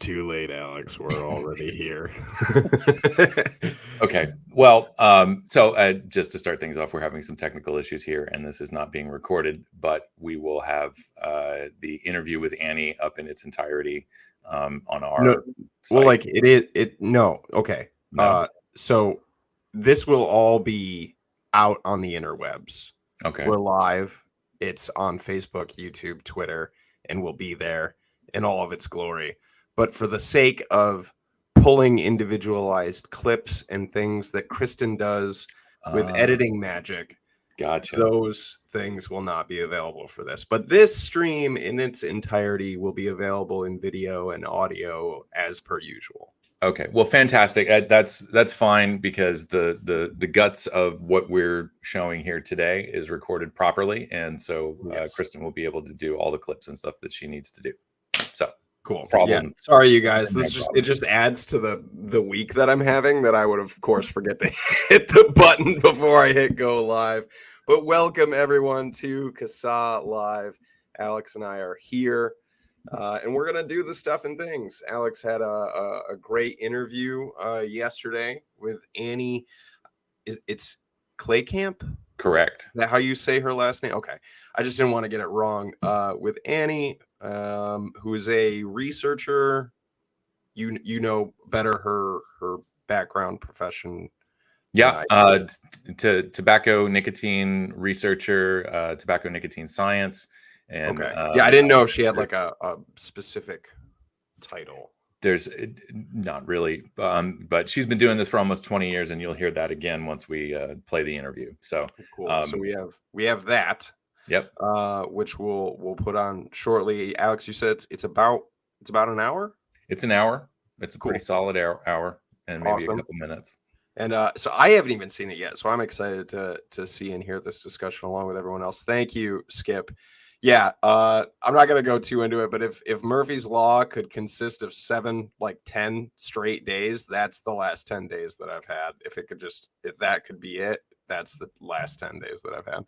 too late, Alex. We're already here. Okay. Well, so just to start things off, we're having some technical issues here, and this is not being recorded, but we will have the interview with Annie up in its entirety on our site. Well, like no. Okay. No? So this will all be out on the interwebs. Okay. We're live. It's on Facebook, YouTube, Twitter, and we'll be there in all of its glory. But for the sake of pulling individualized clips and things that Kristen does with editing magic, gotcha. Those things will not be available for this. But this stream in its entirety will be available in video and audio as per usual. Okay, well, fantastic. That's fine, because the guts of what we're showing here today is recorded properly, and so Yes. Kristen will be able to do all the clips and stuff that she needs to do. So cool. Problem. Yeah. Sorry, you guys. It just adds to the week that I'm having, that I would of course forget to hit the button before I hit go live. But welcome everyone to CASAA Live. Alex and I are here. And we're going to do the stuff and things. Alex had a great interview yesterday with Annie. It's Kleykamp? Correct. Is that how you say her last name? Okay. I just didn't want to get it wrong. With Annie, who is a researcher. You know better her background profession. Yeah. Tobacco nicotine researcher, tobacco nicotine science. And okay. Yeah, I didn't know if she had like a specific title. There's not really, but she's been doing this for almost 20 years, and you'll hear that again once we play the interview. So cool. So we have that. Yep. Which we'll put on shortly. Alex, you said it's about an hour. It's an hour. It's a pretty solid hour, and maybe a couple minutes. And so I haven't even seen it yet, so I'm excited to see and hear this discussion along with everyone else. Thank you, Skip. Yeah, I'm not going to go too into it, but if Murphy's Law could consist of 10 straight days, that's the last 10 days that I've had. If that could be it, that's the last 10 days that I've had.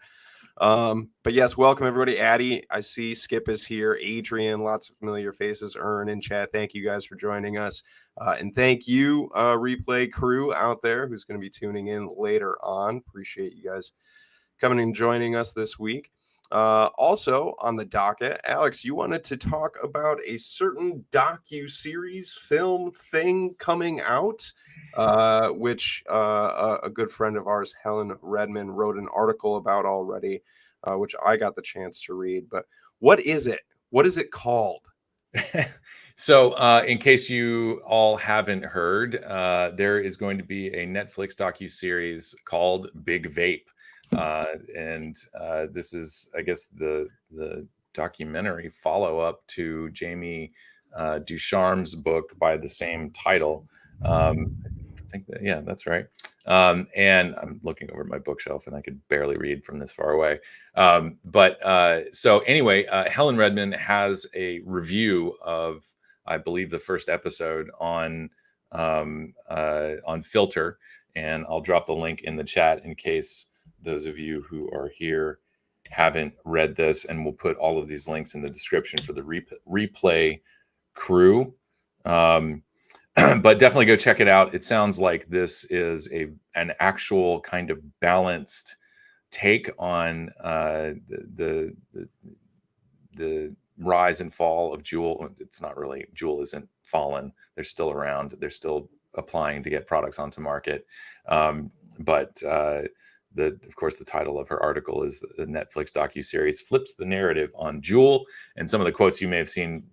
But yes, welcome everybody. Addie, I see Skip is here. Adrian, lots of familiar faces. Ern in chat. Thank you guys for joining us. And thank you, replay crew out there who's going to be tuning in later on. Appreciate you guys coming and joining us this week. Also on the docket, Alex, you wanted to talk about a certain docuseries film thing coming out, which a good friend of ours, Helen Redman, wrote an article about already, which I got the chance to read. But what is it? What is it called? So in case you all haven't heard, there is going to be a Netflix docuseries called Big Vape. And this is, I guess, the documentary follow-up to Jamie Ducharme's book by the same title. I think that, yeah, that's right. And I'm looking over my bookshelf, and I could barely read from this far away. So anyway, Helen Redman has a review of, I believe, the first episode on Filter, and I'll drop the link in the chat in case those of you who are here haven't read this, and we'll put all of these links in the description for the replay crew. But definitely go check it out. It sounds like this is an actual kind of balanced take on the rise and fall of Juul. It's not really, Juul isn't fallen. They're still around. They're still applying to get products onto market. Of course, the title of her article is the Netflix docuseries flips the narrative on Juul, and some of the quotes you may have seen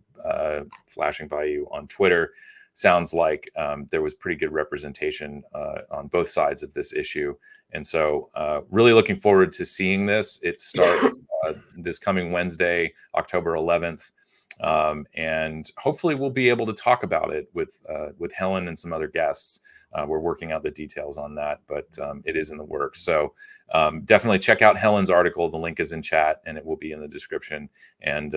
flashing by you on Twitter sounds like there was pretty good representation on both sides of this issue. And so really looking forward to seeing this. It starts this coming Wednesday, October 11th. And hopefully we'll be able to talk about it with Helen and some other guests. We're working out the details on that, but it is in the works. So definitely check out Helen's article. The link is in chat, and it will be in the description. And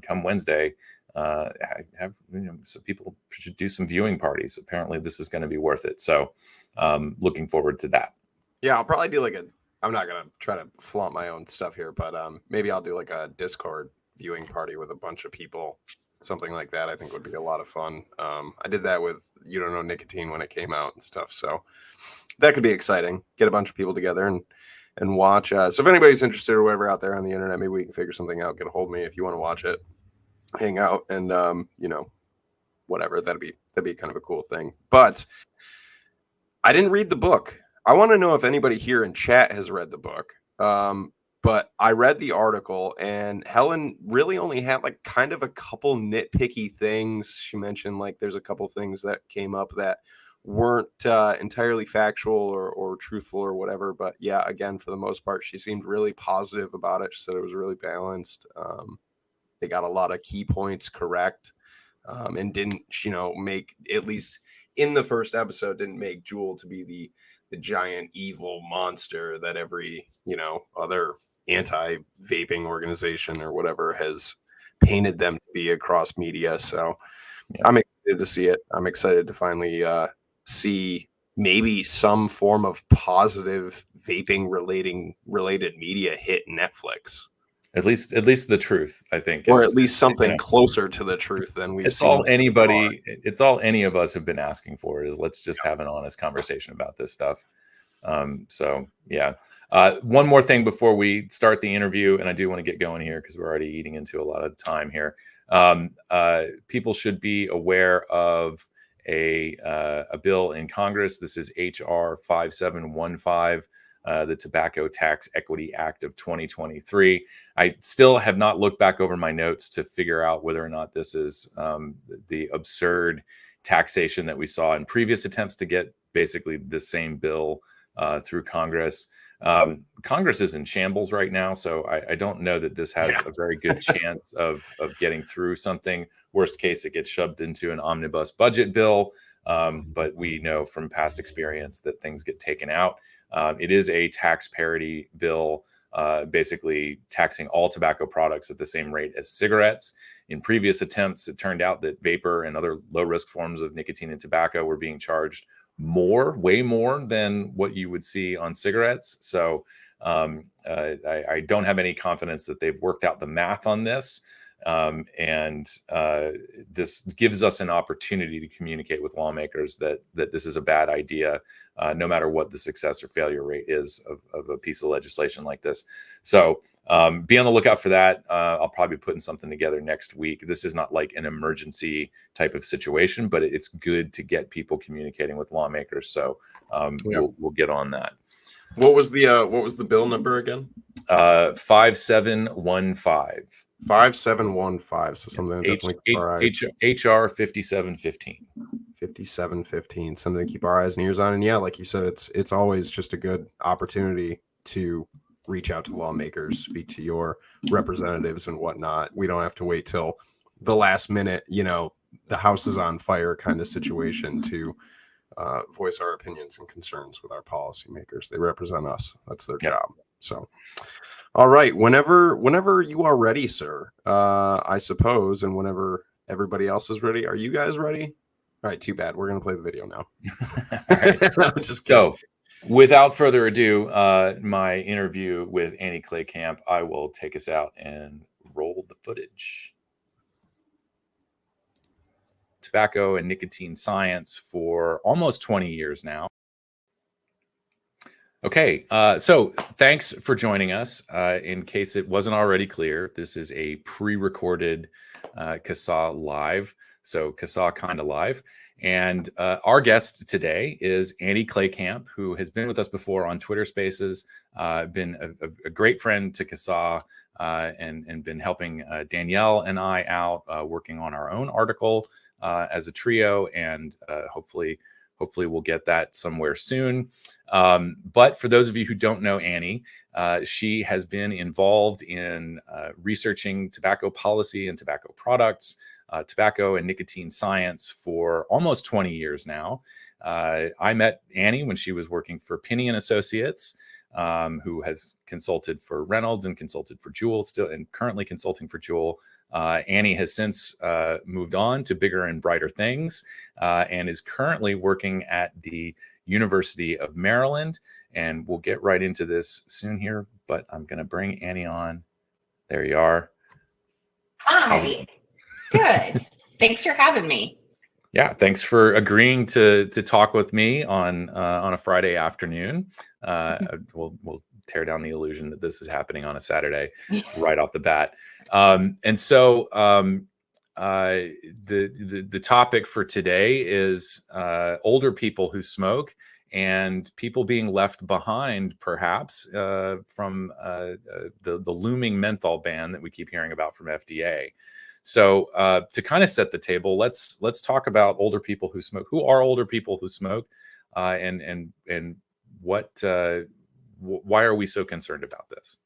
come Wednesday, so people should do some viewing parties. Apparently, this is going to be worth it. So looking forward to that. Yeah, I'll probably do I'm not going to try to flaunt my own stuff here, but maybe I'll do like a Discord viewing party with a bunch of people something like that, I think would be a lot of fun. I did that with You Don't Know Nicotine when it came out and stuff. So that could be exciting. Get a bunch of people together and watch. So if anybody's interested or whatever out there on the internet, maybe we can figure something out. Get a hold of me if you want to watch it, hang out, and whatever. That'd be kind of a cool thing. But I didn't read the book. I want to know if anybody here in chat has read the book. But I read the article, and Helen really only had like kind of a couple nitpicky things. She mentioned like there's a couple things that came up that weren't entirely factual or truthful or whatever. But yeah, again, for the most part, she seemed really positive about it. She said it was really balanced. They got a lot of key points correct, and didn't, make, at least in the first episode, didn't make Juul to be the giant evil monster that every, other anti-vaping organization or whatever has painted them to be across media. So yeah. I'm excited to see it. I'm excited to finally see maybe some form of positive vaping related media hit Netflix. At least the truth, I think, or at least something closer to the truth than we've seen. It's all any of us have been asking for is let's just have an honest conversation about this stuff. So yeah. One more thing before we start the interview, and I do want to get going here because we're already eating into a lot of time here. People should be aware of a bill in Congress. This is HR 5715. The Tobacco Tax Equity Act of 2023. I still have not looked back over my notes to figure out whether or not this is the absurd taxation that we saw in previous attempts to get basically the same bill through Congress. Congress is in shambles right now, so I don't know that this has a very good chance of getting through something. Worst case, it gets shoved into an omnibus budget bill, but we know from past experience that things get taken out. It is a tax parity bill, basically taxing all tobacco products at the same rate as cigarettes. In previous attempts, it turned out that vapor and other low-risk forms of nicotine and tobacco were being charged way more than what you would see on cigarettes. So I don't have any confidence that they've worked out the math on this. And this gives us an opportunity to communicate with lawmakers that this is a bad idea, no matter what the success or failure rate is of a piece of legislation like this. So be on the lookout for that. I'll probably be putting something together next week. This is not like an emergency type of situation, but it's good to get people communicating with lawmakers. So we'll get on that. What was the bill number again? 5715. 5715. So something to definitely keep our eyes. HR 5715. 5715. Something to keep our eyes and ears on. And yeah, like you said, it's always just a good opportunity to reach out to lawmakers, speak to your representatives and whatnot. We don't have to wait till the last minute, the house is on fire kind of situation to voice our opinions and concerns with our policymakers. They represent us. That's their job. So, all right. Whenever you are ready, sir, I suppose, and whenever everybody else is ready, are you guys ready? All right. Too bad. We're going to play the video now. All right. Just so, without further ado, my interview with Annie Kleykamp, I will take us out and roll the footage. Tobacco and nicotine science for almost 20 years now. Okay, so thanks for joining us. In case it wasn't already clear, this is a pre-recorded CASAA live, so CASAA kind of live. And our guest today is Annie Kleykamp, who has been with us before on Twitter Spaces, been a great friend to CASAA, and been helping Danielle and I out working on our own article as a trio, and hopefully we'll get that somewhere soon. But for those of you who don't know Annie, she has been involved in researching tobacco policy and tobacco products, tobacco and nicotine science for almost 20 years now. I met Annie when she was working for Pinney and Associates, who has consulted for Reynolds and consulted for Juul, still and currently consulting for Juul. Annie has since moved on to bigger and brighter things, and is currently working at the University of Maryland. And we'll get right into this soon here, but I'm going to bring Annie on. There you are. Hi. Good. Thanks for having me. Yeah, thanks for agreeing to talk with me on a Friday afternoon. We'll tear down the illusion that this is happening on a Saturday right off the bat. And so the topic for today is older people who smoke and people being left behind, perhaps from the looming menthol ban that we keep hearing about from FDA. So to kind of set the table, let's talk about older people who smoke. Who are older people who smoke, and what? Why are we so concerned about this?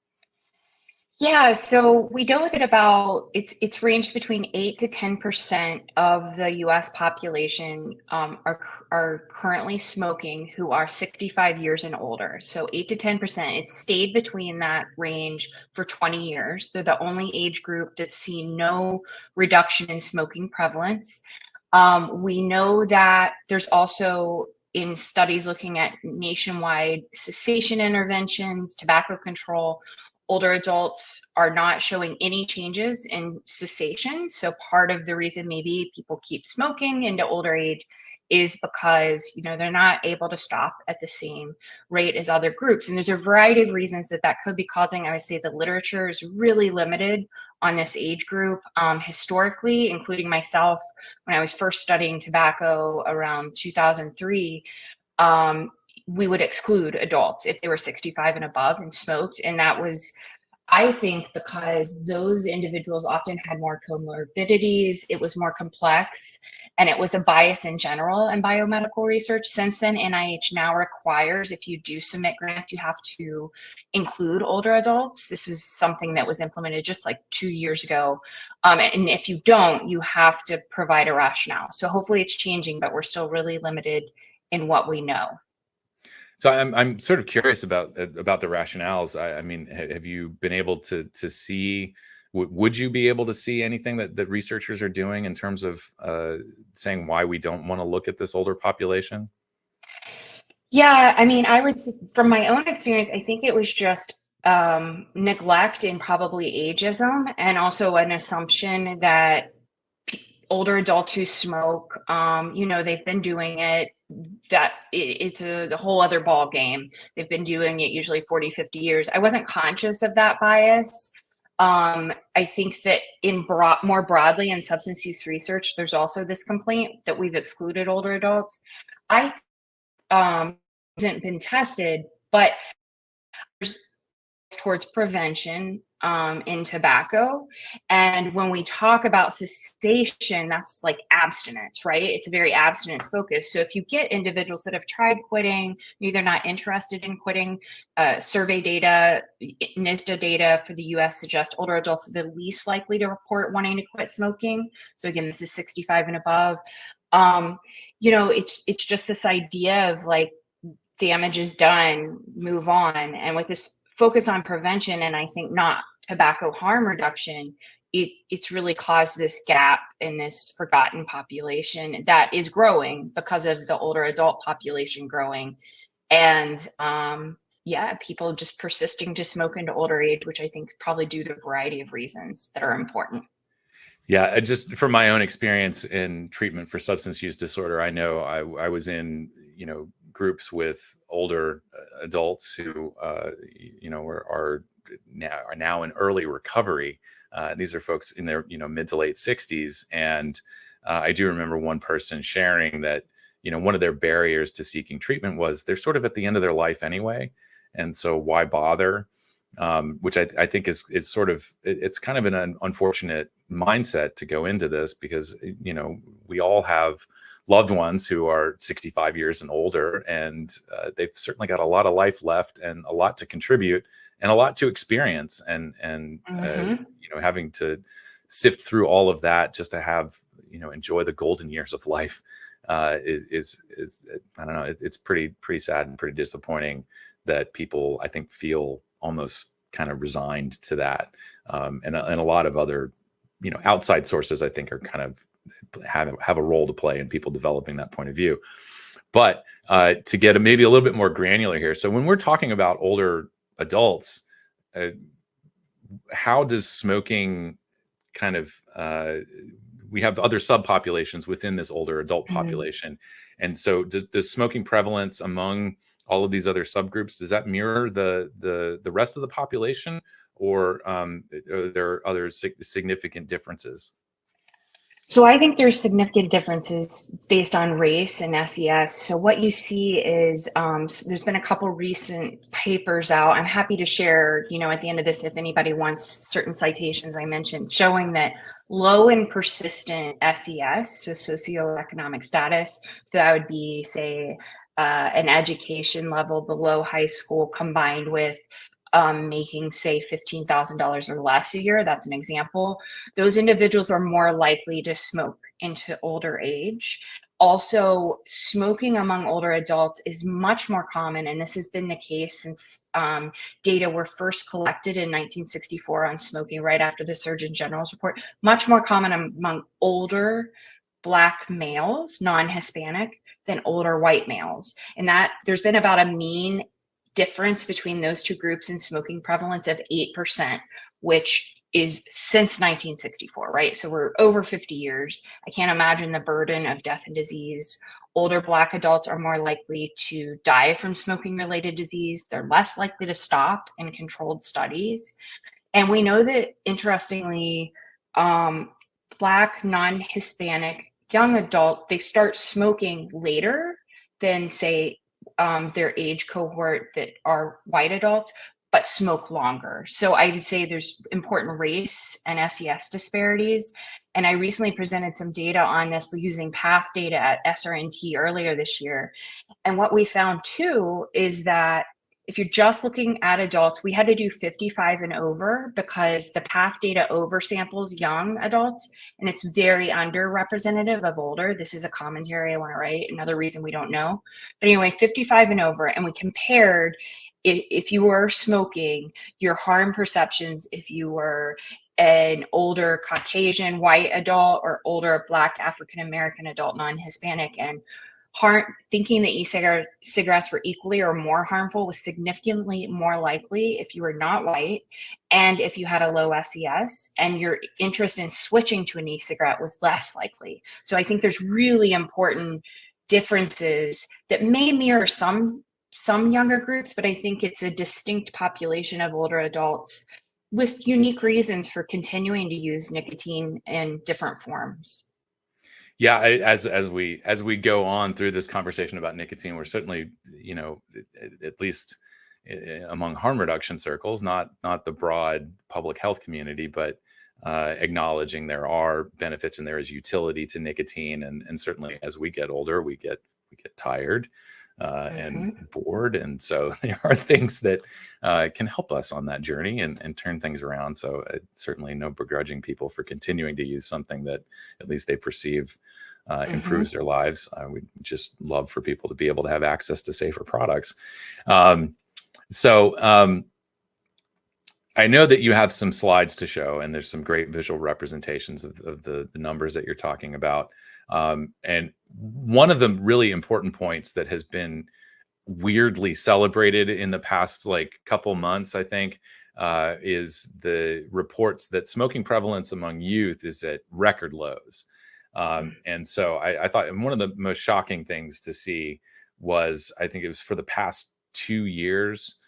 Yeah, so we know that about it's ranged between 8 to 10% of the U.S. population are currently smoking who are 65 years and older. So 8 to 10%. It's stayed between that range for 20 years. They're the only age group that's seen no reduction in smoking prevalence. We know that there's also in studies looking at nationwide cessation interventions, tobacco control, older adults are not showing any changes in cessation. So part of the reason maybe people keep smoking into older age is because they're not able to stop at the same rate as other groups. And there's a variety of reasons that could be causing. I would say the literature is really limited on this age group historically, including myself when I was first studying tobacco around 2003. We would exclude adults if they were 65 and above and smoked. And that was, I think, because those individuals often had more comorbidities, it was more complex, and it was a bias in general in biomedical research. Since then, NIH now requires, if you do submit grants, you have to include older adults. This was something that was implemented just like 2 years ago. And if you don't, you have to provide a rationale. So hopefully it's changing, but we're still really limited in what we know. So I'm sort of curious about the rationales. I mean, have you been able to see? Would you be able to see anything that researchers are doing in terms of saying why we don't want to look at this older population? Yeah, I mean, I would say from my own experience, I think it was just neglect and probably ageism, and also an assumption that older adults who smoke, they've been doing it, that it's a whole other ball game. They've been doing it usually 40, 50 years. I wasn't conscious of that bias. I think that more broadly in substance use research, there's also this complaint that we've excluded older adults. I hasn't been tested, but there's towards prevention in tobacco. And when we talk about cessation, that's like abstinence, right? It's a very abstinence focus. So if you get individuals that have tried quitting, maybe they're not interested in quitting, survey data, NISDA data for the US suggest older adults are the least likely to report wanting to quit smoking. So again, this is 65 and above. It's just this idea of like, damage is done, move on. And with this focus on prevention, and I think not tobacco harm reduction, it's really caused this gap in this forgotten population that is growing because of the older adult population growing. And people just persisting to smoke into older age, which I think is probably due to a variety of reasons that are important. Yeah, just from my own experience in treatment for substance use disorder, I know I was in, groups with older adults who, are now in early recovery. These are folks in their, mid to late 60s. And I do remember one person sharing that, one of their barriers to seeking treatment was they're sort of at the end of their life anyway. And so why bother? Which I think is sort of, it's kind of an unfortunate mindset to go into this because, we all have loved ones who are 65 years and older, and they've certainly got a lot of life left and a lot to contribute and a lot to experience. And having to sift through all of that just to have, enjoy the golden years of life is I don't know, it's pretty sad and pretty disappointing that people, I think, feel almost kind of resigned to that. And a lot of other, outside sources, I think, are kind of have a role to play in people developing that point of view. But to get maybe a little bit more granular here. So when we're talking about older adults, how does smoking kind of, we have other subpopulations within this older adult population. And so does smoking prevalence among all of these other subgroups, does that mirror the rest of the population, or are there other significant differences? So I think there's significant differences based on race and SES. So what you see is there's been a couple recent papers out. I'm happy to share, at the end of this, if anybody wants certain citations I mentioned, showing that low and persistent SES, so socioeconomic status, so that would be, say, an education level below high school combined with making, say, $15,000 or less a year, that's an example. Those individuals are more likely to smoke into older age. Also, smoking among older adults is much more common, and this has been the case since data were first collected in 1964 on smoking, right after the Surgeon General's report. Much more common among older Black males, non-Hispanic, than older white males. And that there's been about a mean difference between those two groups in smoking prevalence of 8%, which is since 1964, right? So we're over 50 years. I can't imagine the burden of death and disease. Older Black adults are more likely to die from smoking related disease. They're less likely to stop in controlled studies. And we know that, interestingly, Black, non-Hispanic, young adult, they start smoking later than, say, their age cohort that are white adults, but smoke longer. So I would say there's important race and SES disparities. And I recently presented some data on this using path data at SRNT earlier this year. And what we found too is that if you're just looking at adults, we had to do 55 and over because the path data oversamples young adults, and it's very underrepresentative of older. This is a commentary I want to write, another reason we don't know. But anyway, 55 and over, and we compared if you were smoking, your harm perceptions, if you were an older Caucasian white adult or older Black African American adult, non-Hispanic, and thinking that e-cigarettes were equally or more harmful was significantly more likely if you were not white and if you had a low SES, and your interest in switching to an e-cigarette was less likely. So I think there's really important differences that may mirror some younger groups, but I think it's a distinct population of older adults with unique reasons for continuing to use nicotine in different forms. Yeah, as we go on through this conversation about nicotine, we're certainly, at least among harm reduction circles, not the broad public health community, but acknowledging there are benefits and there is utility to nicotine, and certainly as we get older, we get tired and bored, and so there are things that can help us on that journey and turn things around. So certainly no begrudging people for continuing to use something that at least they perceive improves their lives. We just love for people to be able to have access to safer products. So I know that you have some slides to show, and there's some great visual representations of the numbers that you're talking about. And one of the really important points that has been weirdly celebrated in the past couple months, I think, is the reports that smoking prevalence among youth is at record lows. And so I thought one of the most shocking things to see was, I think it was for the past 2 years,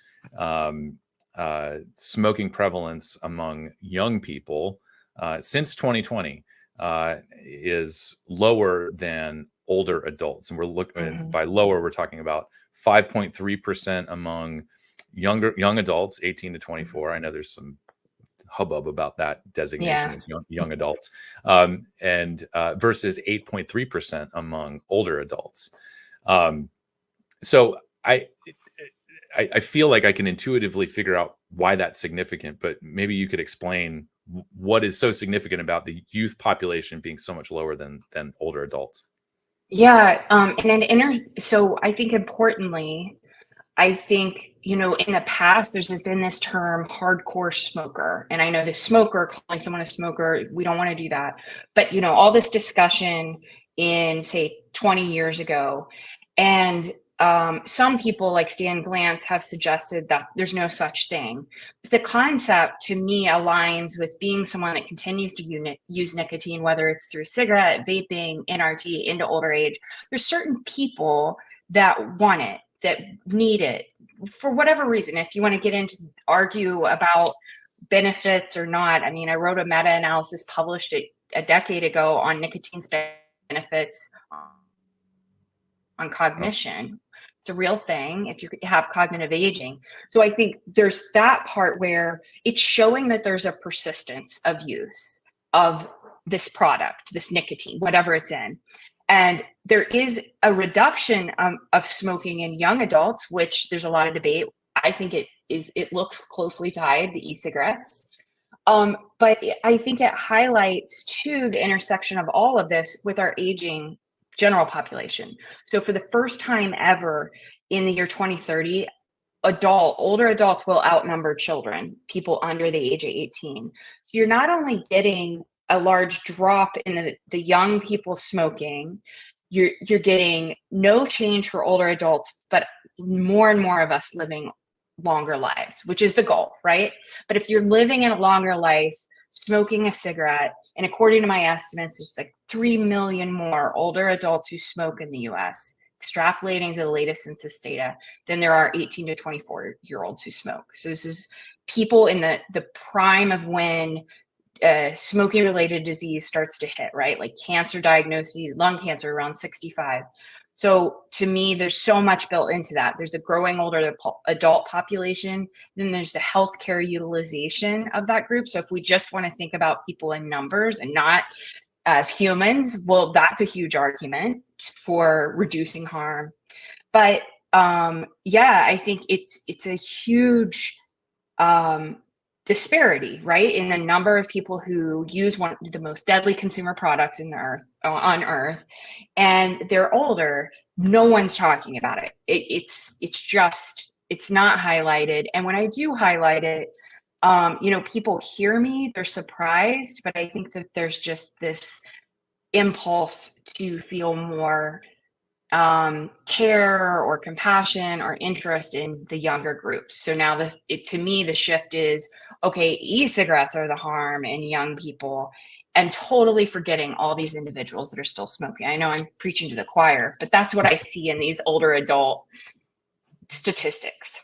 smoking prevalence among young people since 2020 is lower than older adults. And we're looking by lower, we're talking about 5.3% among young adults, 18 to 24. I know there's some hubbub about that designation as young adults, and versus 8.3% among older adults. So I feel like I can intuitively figure out why that's significant, but maybe you could explain what is so significant about the youth population being so much lower than older adults. Yeah, so I think importantly, I think, in the past, there's just been this term hardcore smoker. And I know the smoker, calling someone a smoker, we don't want to do that. But, all this discussion in, say, 20 years ago. And some people like Stan Glantz have suggested that there's no such thing. But the concept to me aligns with being someone that continues to use nicotine, whether it's through cigarette, vaping, NRT, into older age. There's certain people that want it, that need it for whatever reason. If you want to get into argue about benefits or not, I mean, I wrote a meta-analysis published a decade ago on nicotine's benefits on cognition. It's a real thing if you have cognitive aging. So I think there's that part where it's showing that there's a persistence of use of this product, this nicotine, whatever it's in. And there is a reduction of smoking in young adults, which there's a lot of debate. I think it looks closely tied to e-cigarettes. But I think it highlights too the intersection of all of this with our aging general population. So for the first time ever in the year 2030, older adults will outnumber children, people under the age of 18. So you're not only getting a large drop in the young people smoking, you're getting no change for older adults, but more and more of us living longer lives, which is the goal, right? But if you're living in a longer life, smoking a cigarette, and according to my estimates, there's like 3 million more older adults who smoke in the US, extrapolating to the latest census data, than there are 18 to 24-year-olds who smoke. So this is people in the prime of when smoking related disease starts to hit, right? Like cancer diagnoses, lung cancer around 65. So to me, there's so much built into that. There's the growing older adult population. Then there's the healthcare utilization of that group. So if we just want to think about people in numbers and not as humans, well, that's a huge argument for reducing harm. But yeah, I think it's a huge disparity, right, in the number of people who use one of the most deadly consumer products on earth, and they're older. No one's talking about it. It's not highlighted. And when I do highlight it, people hear me, they're surprised, but I think that there's just this impulse to feel more care or compassion or interest in the younger groups. So now to me, the shift is, okay, e-cigarettes are the harm in young people, and totally forgetting all these individuals that are still smoking. I know I'm preaching to the choir, but that's what I see in these older adult statistics.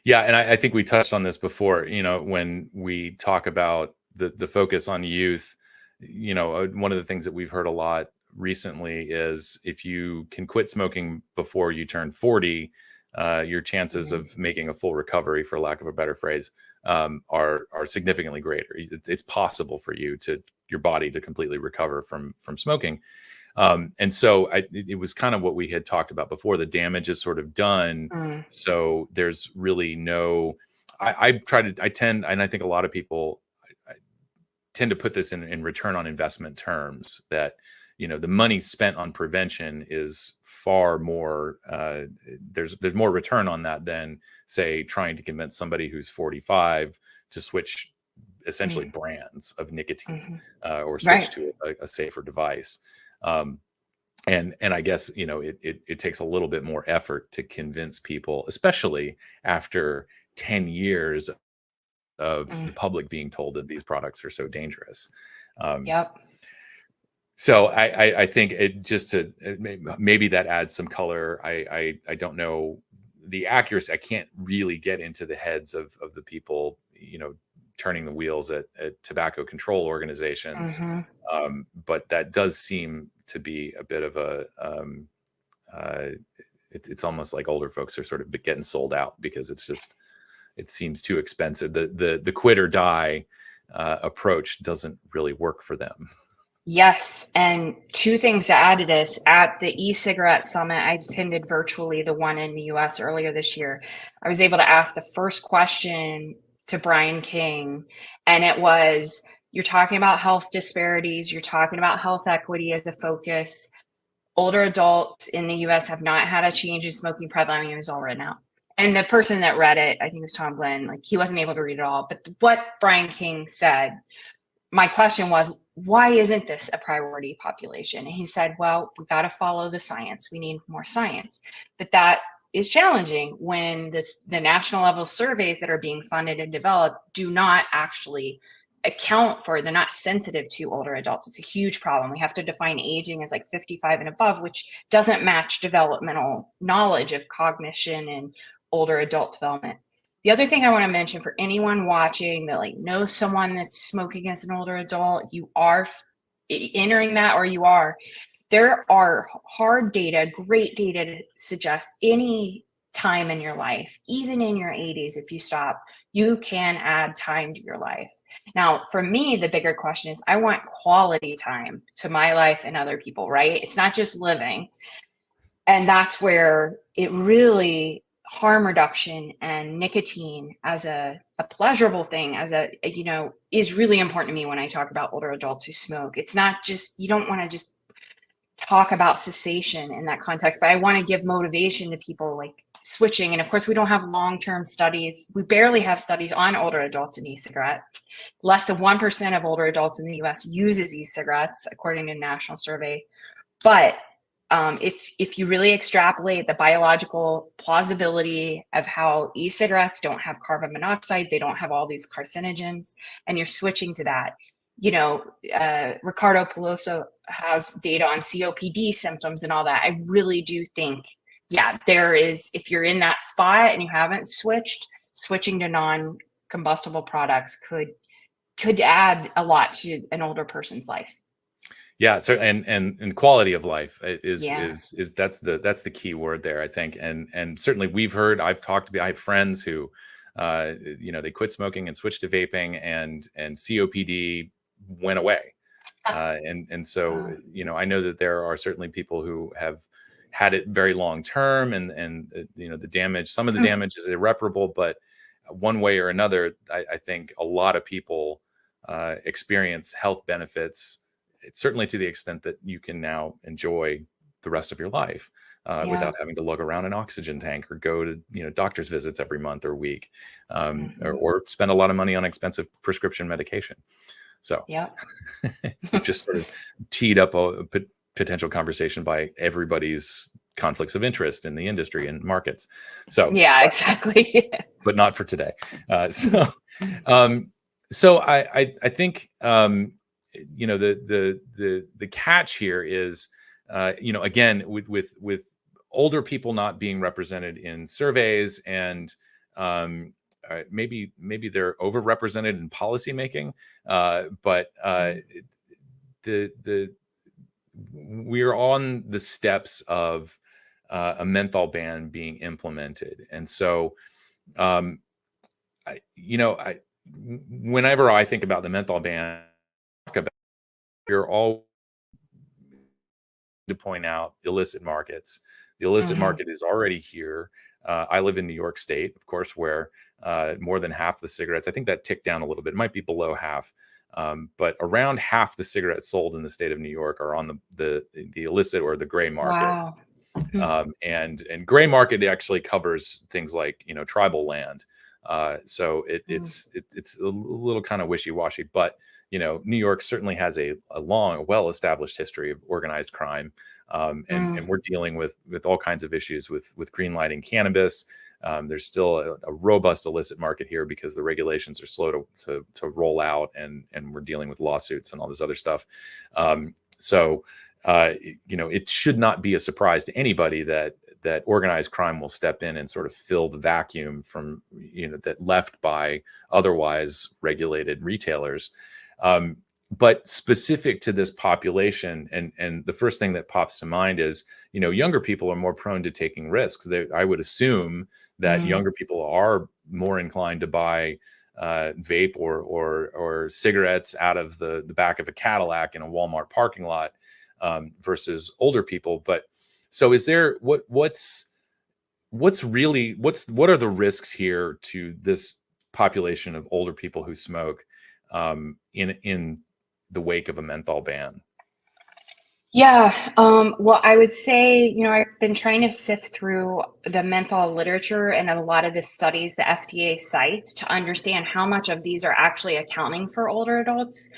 Yeah, and I think we touched on this before, when we talk about the focus on youth, one of the things that we've heard a lot recently is if you can quit smoking before you turn 40, your chances of making a full recovery, for lack of a better phrase, are significantly greater. It's possible for your body to completely recover from smoking. And so it was kind of what we had talked about before. The damage is sort of done. So there's really no, I tend, and I think a lot of people tend to put this in return on investment terms, that the money spent on prevention is far more, there's more return on that than, say, trying to convince somebody who's 45 to switch essentially brands of nicotine, or switch to a safer device. And I guess, it takes a little bit more effort to convince people, especially after 10 years of the public being told that these products are so dangerous. Yep. So I think maybe that adds some color. I don't know the accuracy. I can't really get into the heads of the people, turning the wheels at tobacco control organizations. But that does seem to be a bit of a, it's almost like older folks are sort of getting sold out because it seems too expensive. The quit or die approach doesn't really work for them. Yes. And two things to add to this. At the e-cigarette summit, I attended virtually, the one in the US earlier this year. I was able to ask the first question to Brian King, and it was, you're talking about health disparities, you're talking about health equity as a focus. Older adults in the US have not had a change in smoking prevalence. It was all written out. And the person that read it, I think it was Tom Glenn, like he wasn't able to read it all. But what Brian King said, my question was, why isn't this a priority population? And he said, well, we got to follow the science. We need more science. But that is challenging when the national level surveys that are being funded and developed do not actually account for, they're not sensitive to older adults. It's a huge problem. We have to define aging as like 55 and above, which doesn't match developmental knowledge of cognition and older adult development. The other thing I want to mention for anyone watching that like knows someone that's smoking as an older adult, you are entering that, or you are, there are hard data, great data to suggest any time in your life, even in your 80s, if you stop, you can add time to your life. Now, for me, the bigger question is I want quality time to my life and other people, right? It's not just living. And that's where it really, harm reduction and nicotine as a pleasurable thing, as a, you know, is really important to me when I talk about older adults who smoke. It's not just, you don't want to just talk about cessation in that context, but I want to give motivation to people like switching. And of course, we don't have long-term studies. We barely have studies on older adults and e-cigarettes. Less than 1% of older adults in the US uses e-cigarettes, according to a national survey. But if you really extrapolate the biological plausibility of how e-cigarettes don't have carbon monoxide, they don't have all these carcinogens, and you're switching to that, you know, Ricardo Peloso has data on COPD symptoms and all that. I really do think, yeah, there is, if you're in that spot and you haven't switched, switching to non-combustible products could add a lot to an older person's life. Yeah, so and quality of life is Yeah. that's the key word there, I think. And certainly I have friends who you know, they quit smoking and switched to vaping, and COPD went away. And so, you know, I know that there are certainly people who have had it very long term, and you know, the damage, some of the damage is irreparable, but one way or another, I think a lot of people experience health benefits. It's certainly to the extent that you can now enjoy the rest of your life without having to lug around an oxygen tank or go to, you know, doctor's visits every month or week, or spend a lot of money on expensive prescription medication. So we've just sort of teed up a potential conversation by everybody's conflicts of interest in the industry and markets. So yeah, exactly. but not for today. So I think you know, the catch here is you know, again, with older people not being represented in surveys, and maybe they're overrepresented in policymaking, but we're on the steps of a menthol ban being implemented, and so whenever I think about the menthol ban, you're all to point out illicit markets. The illicit market is already here. I live in New York State, of course, where more than half the cigarettes, I think that ticked down a little bit, it might be below half, but around half the cigarettes sold in the state of New York are on the illicit or the gray market. Wow. And gray market actually covers things like, you know, tribal land. So it's a little kind of wishy-washy, but you know, New York certainly has a long, well-established history of organized crime, and we're dealing with all kinds of issues with greenlighting cannabis. There's still a robust illicit market here because the regulations are slow to roll out, and we're dealing with lawsuits and all this other stuff. So you know, it should not be a surprise to anybody that organized crime will step in and sort of fill the vacuum from, you know, that left by otherwise regulated retailers. But specific to this population, and the first thing that pops to mind is, you know, younger people are more prone to taking risks. I would assume that younger people are more inclined to buy vape or cigarettes out of the back of a Cadillac in a Walmart parking lot versus older people. But so is there what are the risks here to this population of older people who smoke in the wake of a menthol ban? Yeah, well, I would say, you know, I've been trying to sift through the menthol literature and a lot of the studies the FDA cites to understand how much of these are actually accounting for older adults.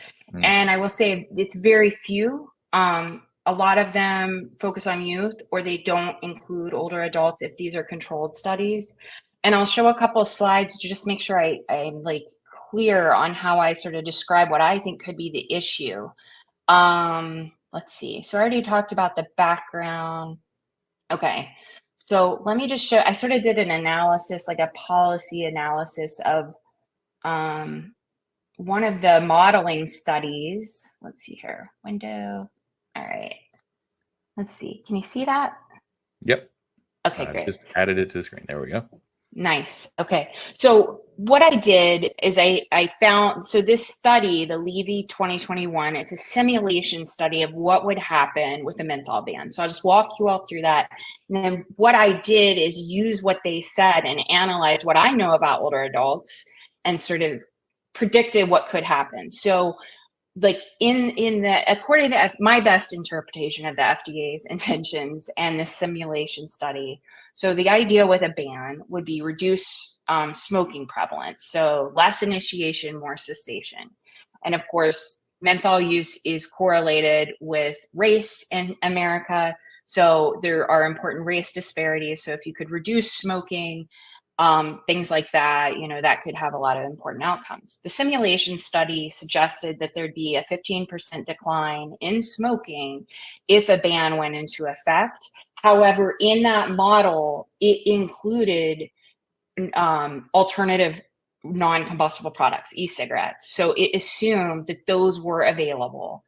And I will say it's very few. A lot of them focus on youth, or they don't include older adults if these are controlled studies. And I'll show a couple of slides to just make sure I'm like clear on how I sort of describe what I think could be the issue. Let's see. So I already talked about the background. Okay. So let me just show, I sort of did an analysis, like a policy analysis of one of the modeling studies. Let's see here, window. All right. Let's see. Can you see that? Yep. Okay, great. Just added it to the screen. There we go. Nice. Okay. So what I did is I found, so this study, the Levy 2021, it's a simulation study of what would happen with a menthol ban. So I'll just walk you all through that. And then what I did is use what they said and analyze what I know about older adults and sort of predicted what could happen. So like in the, according to my best interpretation of the FDA's intentions and the simulation study, so the idea with a ban would be reduce smoking prevalence. So less initiation, more cessation. And of course, menthol use is correlated with race in America. So there are important race disparities. So if you could reduce smoking, things like that, you know, that could have a lot of important outcomes. The simulation study suggested that there'd be a 15% decline in smoking if a ban went into effect. However, in that model, it included alternative non-combustible products, e-cigarettes. So it assumed that those were available.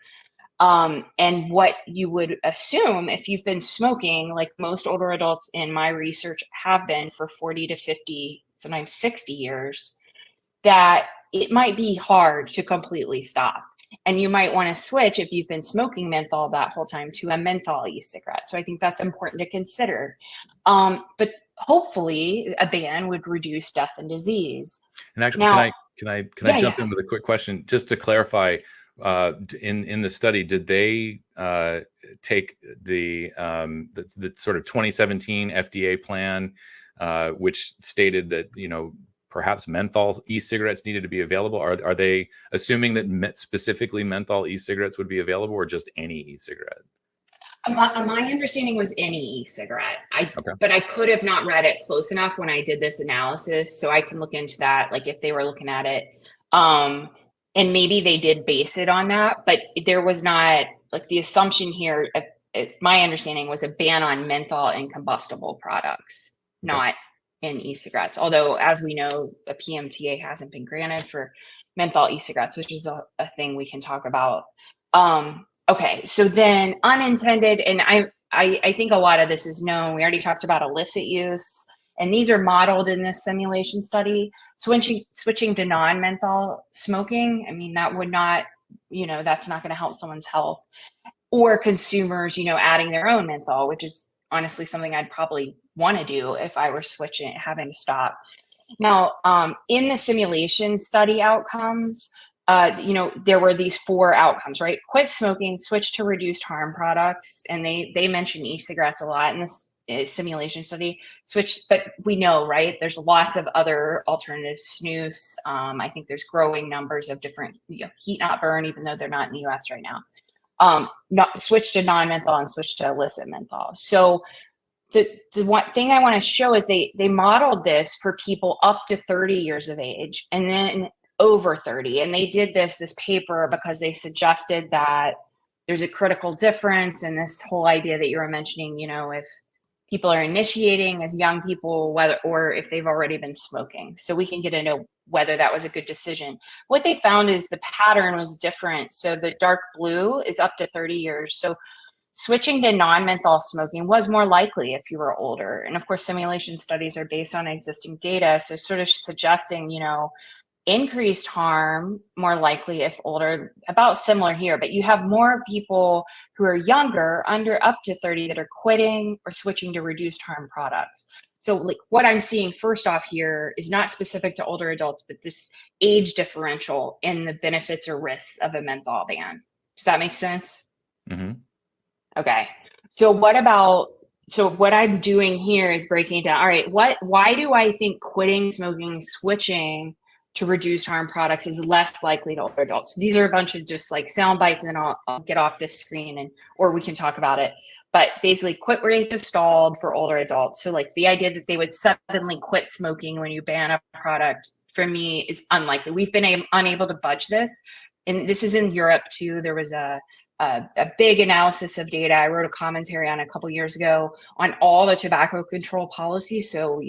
And what you would assume if you've been smoking, like most older adults in my research have been for 40 to 50, sometimes 60 years, that it might be hard to completely stop. And you might want to switch if you've been smoking menthol that whole time to a menthol e-cigarette. So I think that's important to consider. But hopefully a ban would reduce death and disease. And actually, now, can I jump in with a quick question just to clarify? In the study, did they take the sort of 2017 FDA plan, which stated that, you know, perhaps menthol e-cigarettes needed to be available? Are they assuming that specifically menthol e-cigarettes would be available, or just any e-cigarette? My understanding was any e-cigarette. But I could have not read it close enough when I did this analysis, so I can look into that, like if they were looking at it. And maybe they did base it on that, but there was not, like, the assumption here, my understanding was a ban on menthol and combustible products, not in e-cigarettes. Although, as we know, a PMTA hasn't been granted for menthol e-cigarettes, which is a thing we can talk about. Okay, so then unintended, and I think a lot of this is known. We already talked about illicit use. And these are modeled in this simulation study. Switching to non-menthol smoking, I mean, that would not, you know, that's not going to help someone's health. Or consumers, you know, adding their own menthol, which is honestly something I'd probably want to do if I were switching, having to stop. Now, in the simulation study outcomes, you know, there were these 4 outcomes, right? Quit smoking, switch to reduced harm products. And they mention e-cigarettes a lot in this simulation study, but we know, right, there's lots of other alternatives, snus. I think there's growing numbers of different, you know, heat not burn, even though they're not in the US right now. Not switch to non-menthol and switch to illicit menthol. So the one thing I want to show is they modeled this for people up to 30 years of age and then over 30. And they did this paper because they suggested that there's a critical difference in this whole idea that you were mentioning, you know, if people are initiating as young people, whether or if they've already been smoking. So we can get into whether that was a good decision. What they found is the pattern was different. So the dark blue is up to 30 years. So switching to non-menthol smoking was more likely if you were older. And of course, simulation studies are based on existing data. So sort of suggesting, you know, increased harm, more likely if older, about similar here, but you have more people who are younger, under up to 30, that are quitting or switching to reduced harm products. So like what I'm seeing first off here is not specific to older adults, but this age differential in the benefits or risks of a menthol ban. Does that make sense? Mm-hmm. Okay. So what I'm doing here is breaking it down. All right, why do I think quitting smoking, switching to reduced harm products is less likely to older adults. So these are a bunch of just like sound bites, and then I'll get off this screen or we can talk about it. But basically, quit rates have stalled for older adults. So like the idea that they would suddenly quit smoking when you ban a product, for me, is unlikely. We've been unable to budge this. And this is in Europe too. There was a big analysis of data. I wrote a commentary on a couple years ago on all the tobacco control policies. So,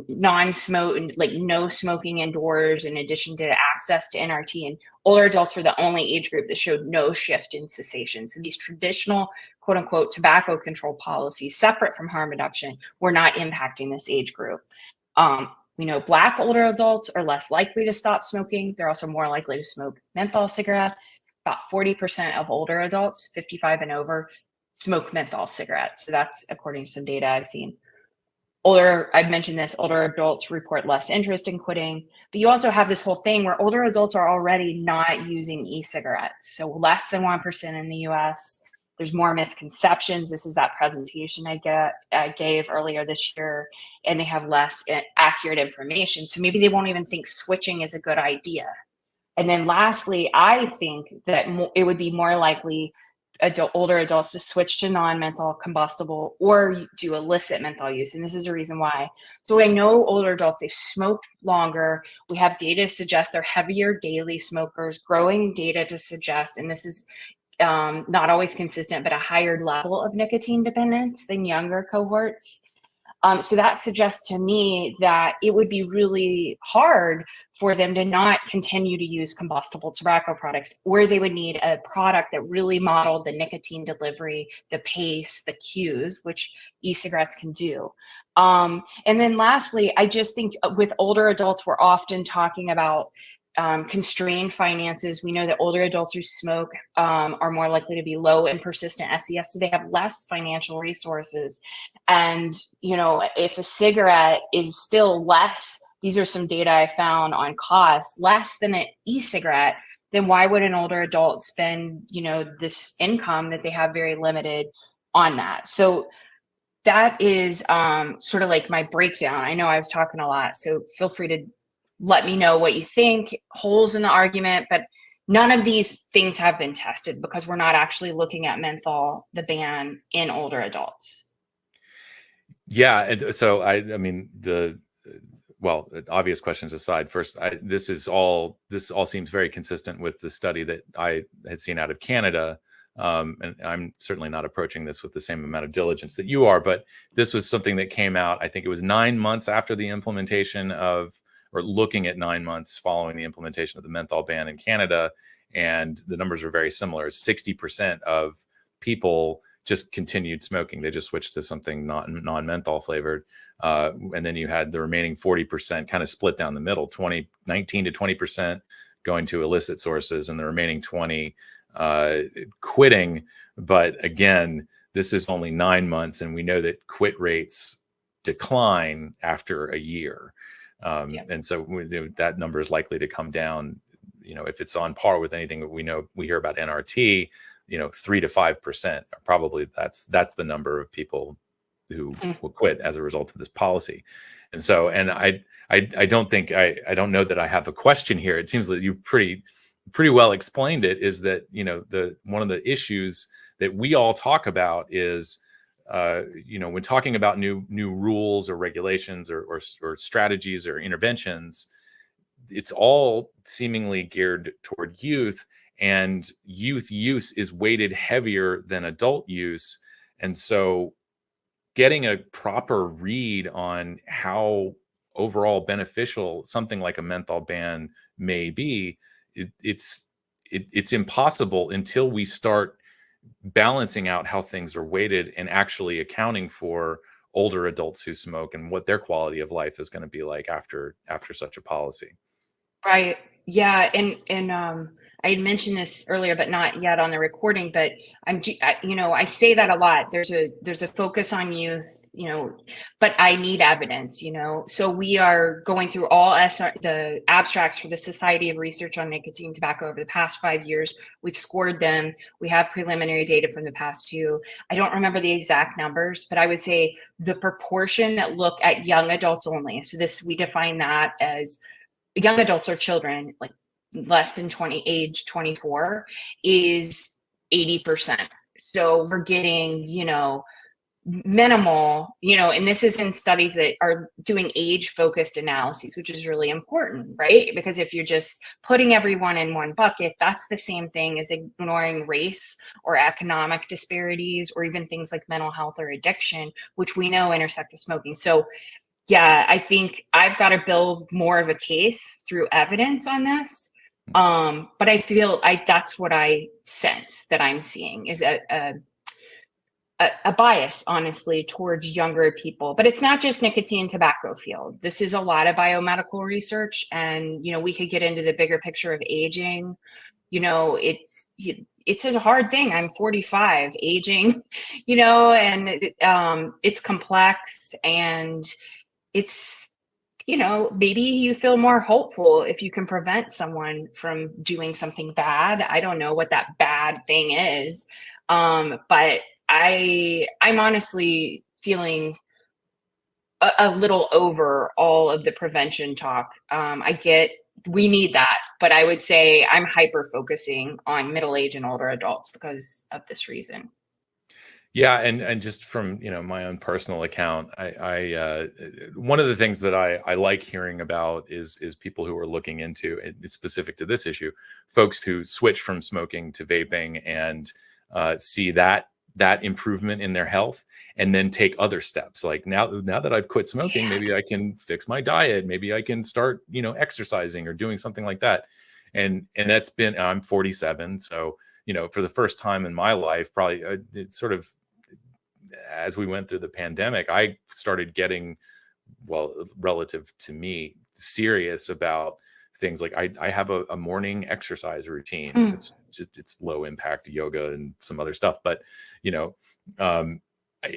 non-smoke, like no smoking indoors, in addition to access to NRT. And older adults were the only age group that showed no shift in cessation. So these traditional, quote unquote, tobacco control policies, separate from harm reduction, were not impacting this age group. We know Black older adults are less likely to stop smoking. They're also more likely to smoke menthol cigarettes. About 40% of older adults, 55 and over, smoke menthol cigarettes. So that's according to some data I've seen. I've mentioned this, older adults report less interest in quitting, but you also have this whole thing where older adults are already not using e-cigarettes. So less than 1% in the US. There's more misconceptions. This is that presentation I gave earlier this year, and they have less accurate information. So maybe they won't even think switching is a good idea. And then lastly, I think that it would be more likely older adults to switch to non-menthol combustible or do illicit menthol use. And this is the reason why. So I know older adults, they've smoked longer. We have data to suggest they're heavier daily smokers, growing data to suggest, and this is not always consistent, but a higher level of nicotine dependence than younger cohorts. So that suggests to me that it would be really hard for them to not continue to use combustible tobacco products, where they would need a product that really modeled the nicotine delivery, the pace, the cues, which e-cigarettes can do. And then lastly, I just think with older adults, we're often talking about constrained finances. We know that older adults who smoke are more likely to be low and persistent SES, so they have less financial resources. And, if a cigarette is still less, these are some data I found on cost, less than an e-cigarette, then why would an older adult spend, this income that they have very limited on that? So that is sort of like my breakdown. I know I was talking a lot, so feel free to let me know what you think, holes in the argument, but none of these things have been tested because we're not actually looking at menthol, the ban, in older adults. Yeah, and so obvious questions aside, first, this all seems very consistent with the study that I had seen out of Canada. And I'm certainly not approaching this with the same amount of diligence that you are, but this was something that came out, I think it was 9 months after the implementation or looking at 9 months following the implementation of the menthol ban in Canada. And the numbers were very similar. 60% of people just continued smoking. They just switched to something non-menthol flavored. And then you had the remaining 40% kind of split down the middle, 19 to 20% going to illicit sources, and the remaining 20 quitting. But again, this is only 9 months, and we know that quit rates decline after a year. And so that number is likely to come down. If it's on par with anything that we hear about NRT, 3 to 5% are probably that's the number of people who will quit as a result of this policy. And so, and I don't think I don't know that I have a question here. It seems that you've pretty well explained it. Is that one of the issues that we all talk about is when talking about new rules or regulations or strategies or interventions, it's all seemingly geared toward youth, and youth use is weighted heavier than adult use. And so getting a proper read on how overall beneficial something like a menthol ban may be, it's impossible until we start balancing out how things are weighted and actually accounting for older adults who smoke and what their quality of life is going to be like after such a policy. Right. Yeah. And I had mentioned this earlier, but not yet on the recording, but I say that a lot. There's a focus on youth, but I need evidence, so we are going through all the abstracts for the Society of Research on Nicotine Tobacco over the past 5 years. We've scored them. We have preliminary data from the past 2. I don't remember the exact numbers, but I would say the proportion that look at young adults only. So we define that as young adults or children, like less than age 24, is 80%. So we're getting, minimal, and this is in studies that are doing age focused analyses, which is really important, right? Because if you're just putting everyone in one bucket, that's the same thing as ignoring race or economic disparities, or even things like mental health or addiction, which we know intersect with smoking. So yeah, I think I've got to build more of a case through evidence on this. But I feel that's what I sense that I'm seeing is a bias, honestly, towards younger people. But it's not just nicotine and tobacco field. This is a lot of biomedical research, and we could get into the bigger picture of aging. It's a hard thing. I'm 45, aging, and it's complex, and it's maybe you feel more hopeful if you can prevent someone from doing something bad. I don't know what that bad thing is, but I'm honestly feeling a little over all of the prevention talk. I get we need that, but I would say I'm hyper focusing on middle age and older adults because of this reason. Yeah, and just from my own personal account, I one of the things that I like hearing about is people who are looking into, it's specific to this issue, folks who switch from smoking to vaping and see that improvement in their health, and then take other steps. Like now that I've quit smoking, maybe I can fix my diet, maybe I can start exercising or doing something like that. And that's been, I'm 47, so for the first time in my life, probably it's sort of, as we went through the pandemic, I started getting, well, relative to me, serious about things like I have a morning exercise routine. It's low impact yoga and some other stuff, but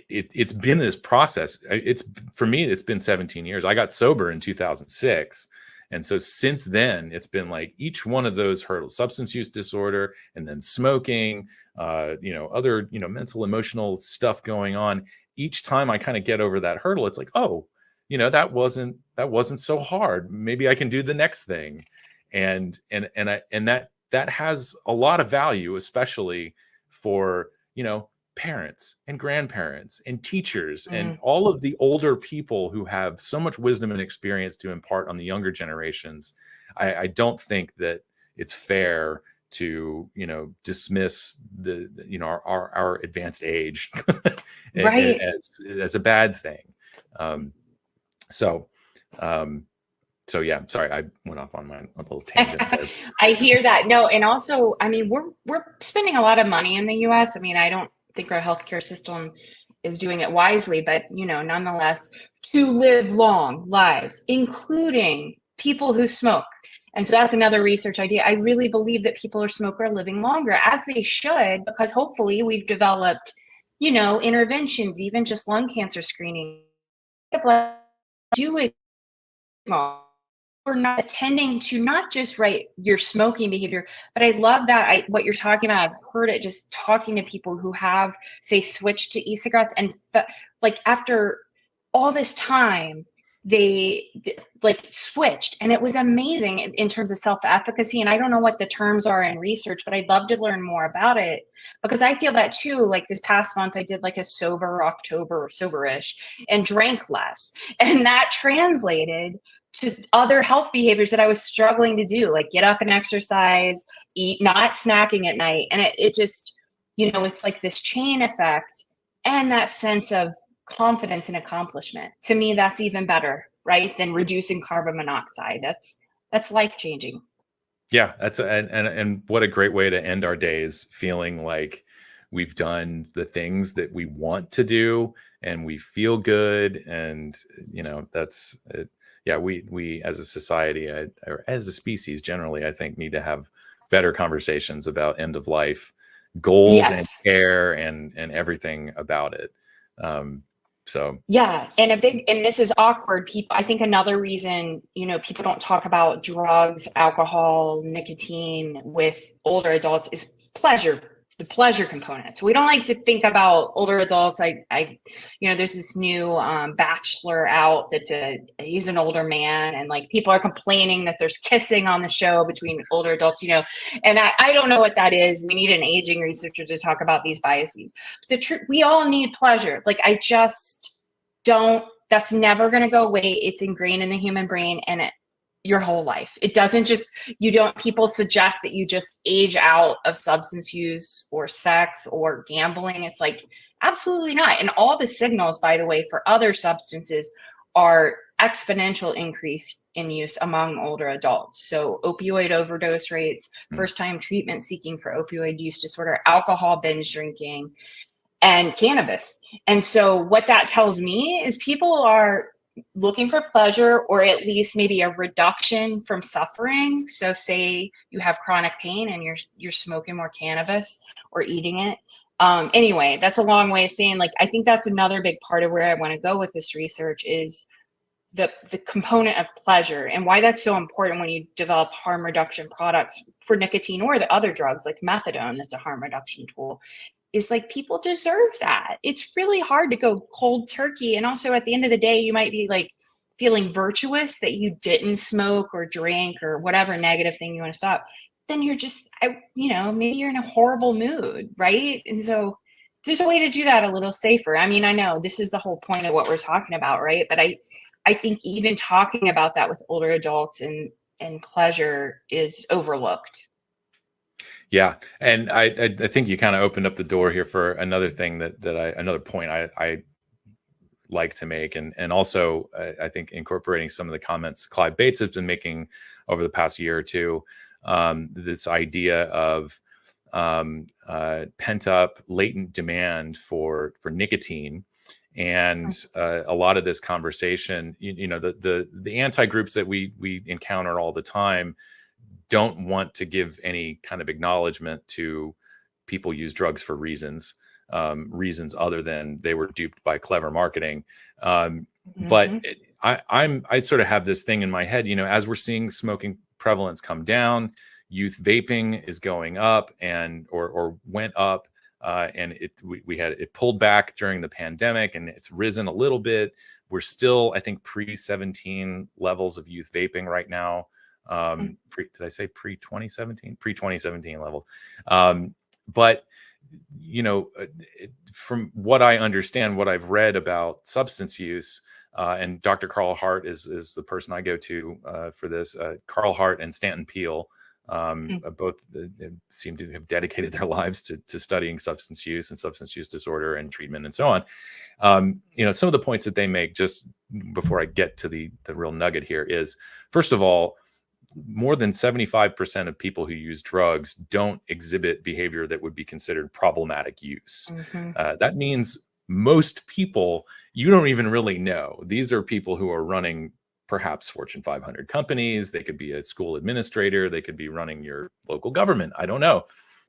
it's been this process. For me, it's been 17 years. I got sober in 2006. And so since then, it's been like each one of those hurdles: substance use disorder, and then smoking, other, mental, emotional stuff going on. Each time I kind of get over that hurdle, it's like, oh, that wasn't so hard. Maybe I can do the next thing. And that has a lot of value, especially for, parents and grandparents and teachers and all of the older people who have so much wisdom and experience to impart on the younger generations. I don't think that it's fair to dismiss our advanced age Right. as a bad thing. So yeah, sorry, I went off on a little tangent there. I hear that. No, and also, I mean, we're spending a lot of money in the US. I mean, I don't think our healthcare system is doing it wisely, but nonetheless, to live long lives, including people who smoke. And so that's another research idea. I really believe that people who smoke are living longer, as they should, because hopefully we've developed, interventions, even just lung cancer screening. Doing we're not attending to not just your smoking behavior, but I love that what you're talking about. I've heard it just talking to people who have, say, switched to e-cigarettes, and after all this time, they switched, and it was amazing in terms of self-efficacy. And I don't know what the terms are in research, but I'd love to learn more about it, because I feel that too. Like this past month, I did a sober October, soberish, and drank less, and that translated to other health behaviors that I was struggling to do, like get up and exercise, eat, not snacking at night. And it just, it's like this chain effect, and that sense of confidence and accomplishment. To me, that's even better, right, than reducing carbon monoxide. That's life-changing. Yeah, and what a great way to end our days, feeling like we've done the things that we want to do and we feel good. And that's it. Yeah, we as a society, or as a species generally, I think, need to have better conversations about end of life goals, yes, and care and everything about it. So yeah, and this is awkward. I think another reason, people don't talk about drugs, alcohol, nicotine with older adults is pleasure. the pleasure component. So we don't like to think about older adults. There's this new Bachelor out he's an older man, and like people are complaining that there's kissing on the show between older adults, and I don't know what that is. We need an aging researcher to talk about these biases. But we all need pleasure. Like I just don't, that's never going to go away. It's ingrained in the human brain and your whole life. It doesn't just, people suggest that you just age out of substance use or sex or gambling. It's like, absolutely not. And all the signals, by the way, for other substances are exponential increase in use among older adults. So opioid overdose rates, first time treatment seeking for opioid use disorder, alcohol binge drinking, and cannabis. And so what that tells me is people are looking for pleasure, or at least maybe a reduction from suffering. So say you have chronic pain and you're smoking more cannabis or eating it. Anyway, that's a long way of saying, like, I think that's another big part of where I want to go with this research is the component of pleasure, and why that's so important when you develop harm reduction products for nicotine or the other drugs like methadone, that's a harm reduction tool. Is like, people deserve that. It's really hard to go cold turkey. And also at the end of the day, you might be like feeling virtuous that you didn't smoke or drink or whatever negative thing you want to stop. Then you're just, maybe you're in a horrible mood, right? And so there's a way to do that a little safer. I mean, I know this is the whole point of what we're talking about, right? But I think even talking about that with older adults and pleasure is overlooked. Yeah, and I think you kind of opened up the door here for another thing another point I like to make, and also I think incorporating some of the comments Clive Bates has been making over the past year or two, this idea of pent up latent demand for nicotine. And a lot of this conversation, the anti groups that we encounter all the time don't want to give any kind of acknowledgement to people use drugs for reasons other than they were duped by clever marketing. But I sort of have this thing in my head, as we're seeing smoking prevalence come down, youth vaping is going up or went up. And it pulled back during the pandemic, and it's risen a little bit. We're still, I think, pre-17 levels of youth vaping right now. Did I say pre-2017? Pre-2017 levels. But, from what I understand, what I've read about substance use, and Dr. Carl Hart is the person I go to for this, Carl Hart and Stanton Peele, both seem to have dedicated their lives to studying substance use and substance use disorder and treatment and so on. Some of the points that they make, just before I get to the real nugget here, is, first of all, more than 75% of people who use drugs don't exhibit behavior that would be considered problematic use. That means most people you don't even really know. These are people who are running perhaps Fortune 500 companies. They could be a school administrator. They could be running your local government. I don't know.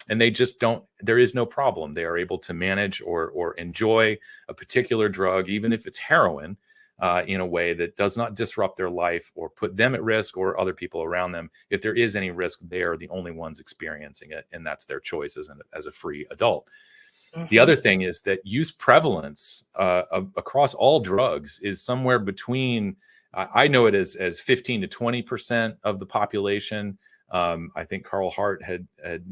And they just don't, there is no problem. They are able to manage or enjoy a particular drug, even if it's heroin, in a way that does not disrupt their life or put them at risk or other people around them. If there is any risk, they are the only ones experiencing it, and that's their choice as a free adult. The other thing is that use prevalence across all drugs is somewhere between, I know it as 15 to 20% of the population. I think Carl Hart had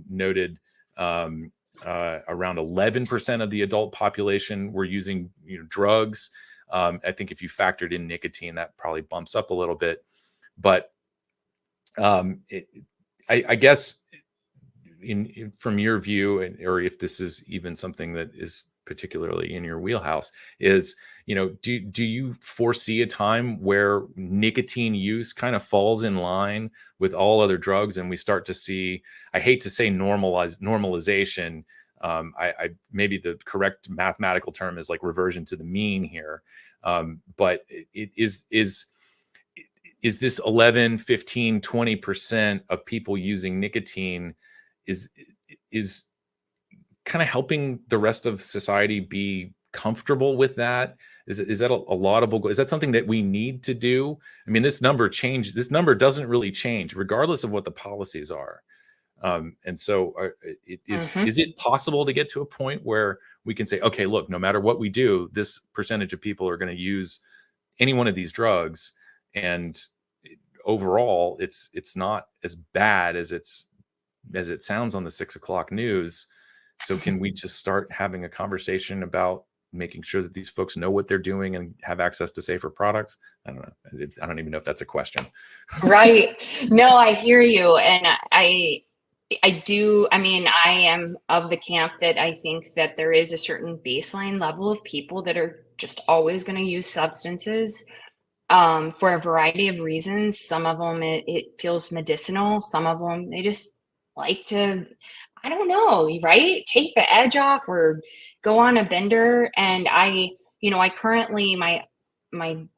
noted around 11% of the adult population were using drugs. I think if you factored in nicotine, that probably bumps up a little bit. But I guess from your view, or if this is even something that is particularly in your wheelhouse, is, do you foresee a time where nicotine use kind of falls in line with all other drugs, and we start to see, I hate to say normalization, I maybe the correct mathematical term is like reversion to the mean here. But it is this 11, 15, 20% of people using nicotine is kind of helping the rest of society be comfortable with that? Is that a laudable goal? Is that something that we need to do? I mean, this number doesn't really change regardless of what the policies are. And so is Mhm. it possible to get to a point where we can say, okay, look, no matter what we do, this percentage of people are going to use any one of these drugs, and overall it's not as bad as it sounds on the 6 o'clock news. So can we just start having a conversation about making sure that these folks know what they're doing and have access to safer products? I don't know. I don't even know if that's a question. Right. No, I hear you. And I do. I mean, I am of the camp that I think that there is a certain baseline level of people that are just always going to use substances for a variety of reasons. Some of them it feels medicinal. Some of them they just like to, I don't know, right? Take the edge off or go on a bender. And I currently my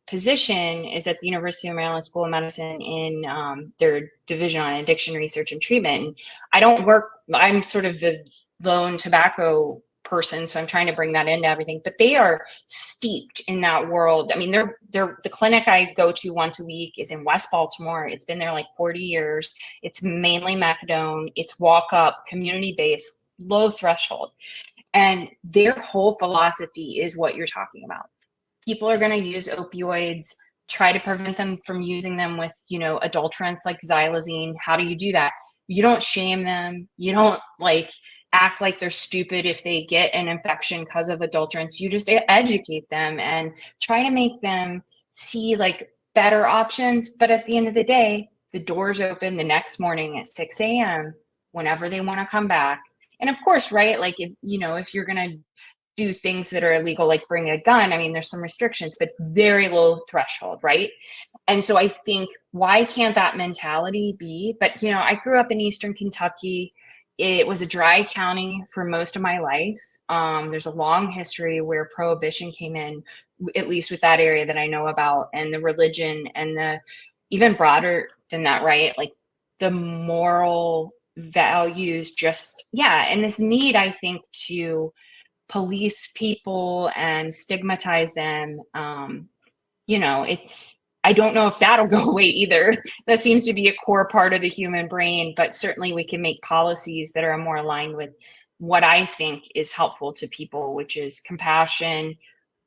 position is at the University of Maryland School of Medicine in their division on addiction research and treatment. And I don't work. I'm sort of the lone tobacco person, so I'm trying to bring that into everything. But they are steeped in that world. I mean, they're the clinic I go to once a week is in West Baltimore. It's been there like 40 years. It's mainly methadone. It's walk up, community based, low threshold, and their whole philosophy is what you're talking about. People are going to use opioids, try to prevent them from using them with, adulterants like xylazine. How do you do that? You don't shame them. You don't act like they're stupid if they get an infection because of adulterants. You just educate them and try to make them see better options. But at the end of the day, the doors open the next morning at 6 a.m. whenever they want to come back. And of course, right? If you're going to do things that are illegal, like bring a gun, I mean, there's some restrictions, but very low threshold, right? And so I think, why can't that mentality be? But, I grew up in Eastern Kentucky. It was a dry county for most of my life. There's a long history where prohibition came in, at least with that area that I know about, and the religion and the even broader than that, right? Like the moral values, and this need, I think, to police people and stigmatize them. I don't know if that'll go away either. That seems to be a core part of the human brain, but certainly we can make policies that are more aligned with what I think is helpful to people, which is compassion,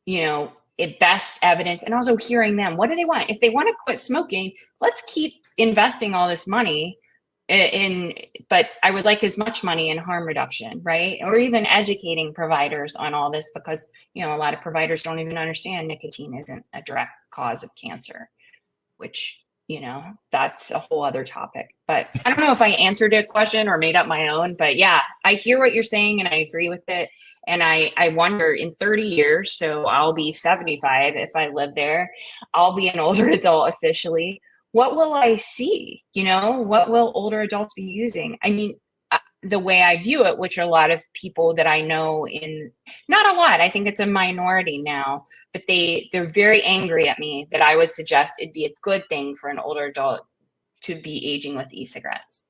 it best evidence, and also hearing them. What do they want? If they want to quit smoking, let's keep investing all this money but I would like as much money in harm reduction, right? Or even educating providers on all this, because a lot of providers don't even understand nicotine isn't a direct cause of cancer, which that's a whole other topic. But I don't know if I answered a question or made up my own, but yeah, I hear what you're saying and I agree with it. And I wonder, in 30 years, so I'll be 75 if I live there, I'll be an older adult officially. What will I see? What will older adults be using? I mean, the way I view it, which a lot of people that I know not a lot, I think it's a minority now, but they're very angry at me that I would suggest it'd be a good thing for an older adult to be aging with e-cigarettes.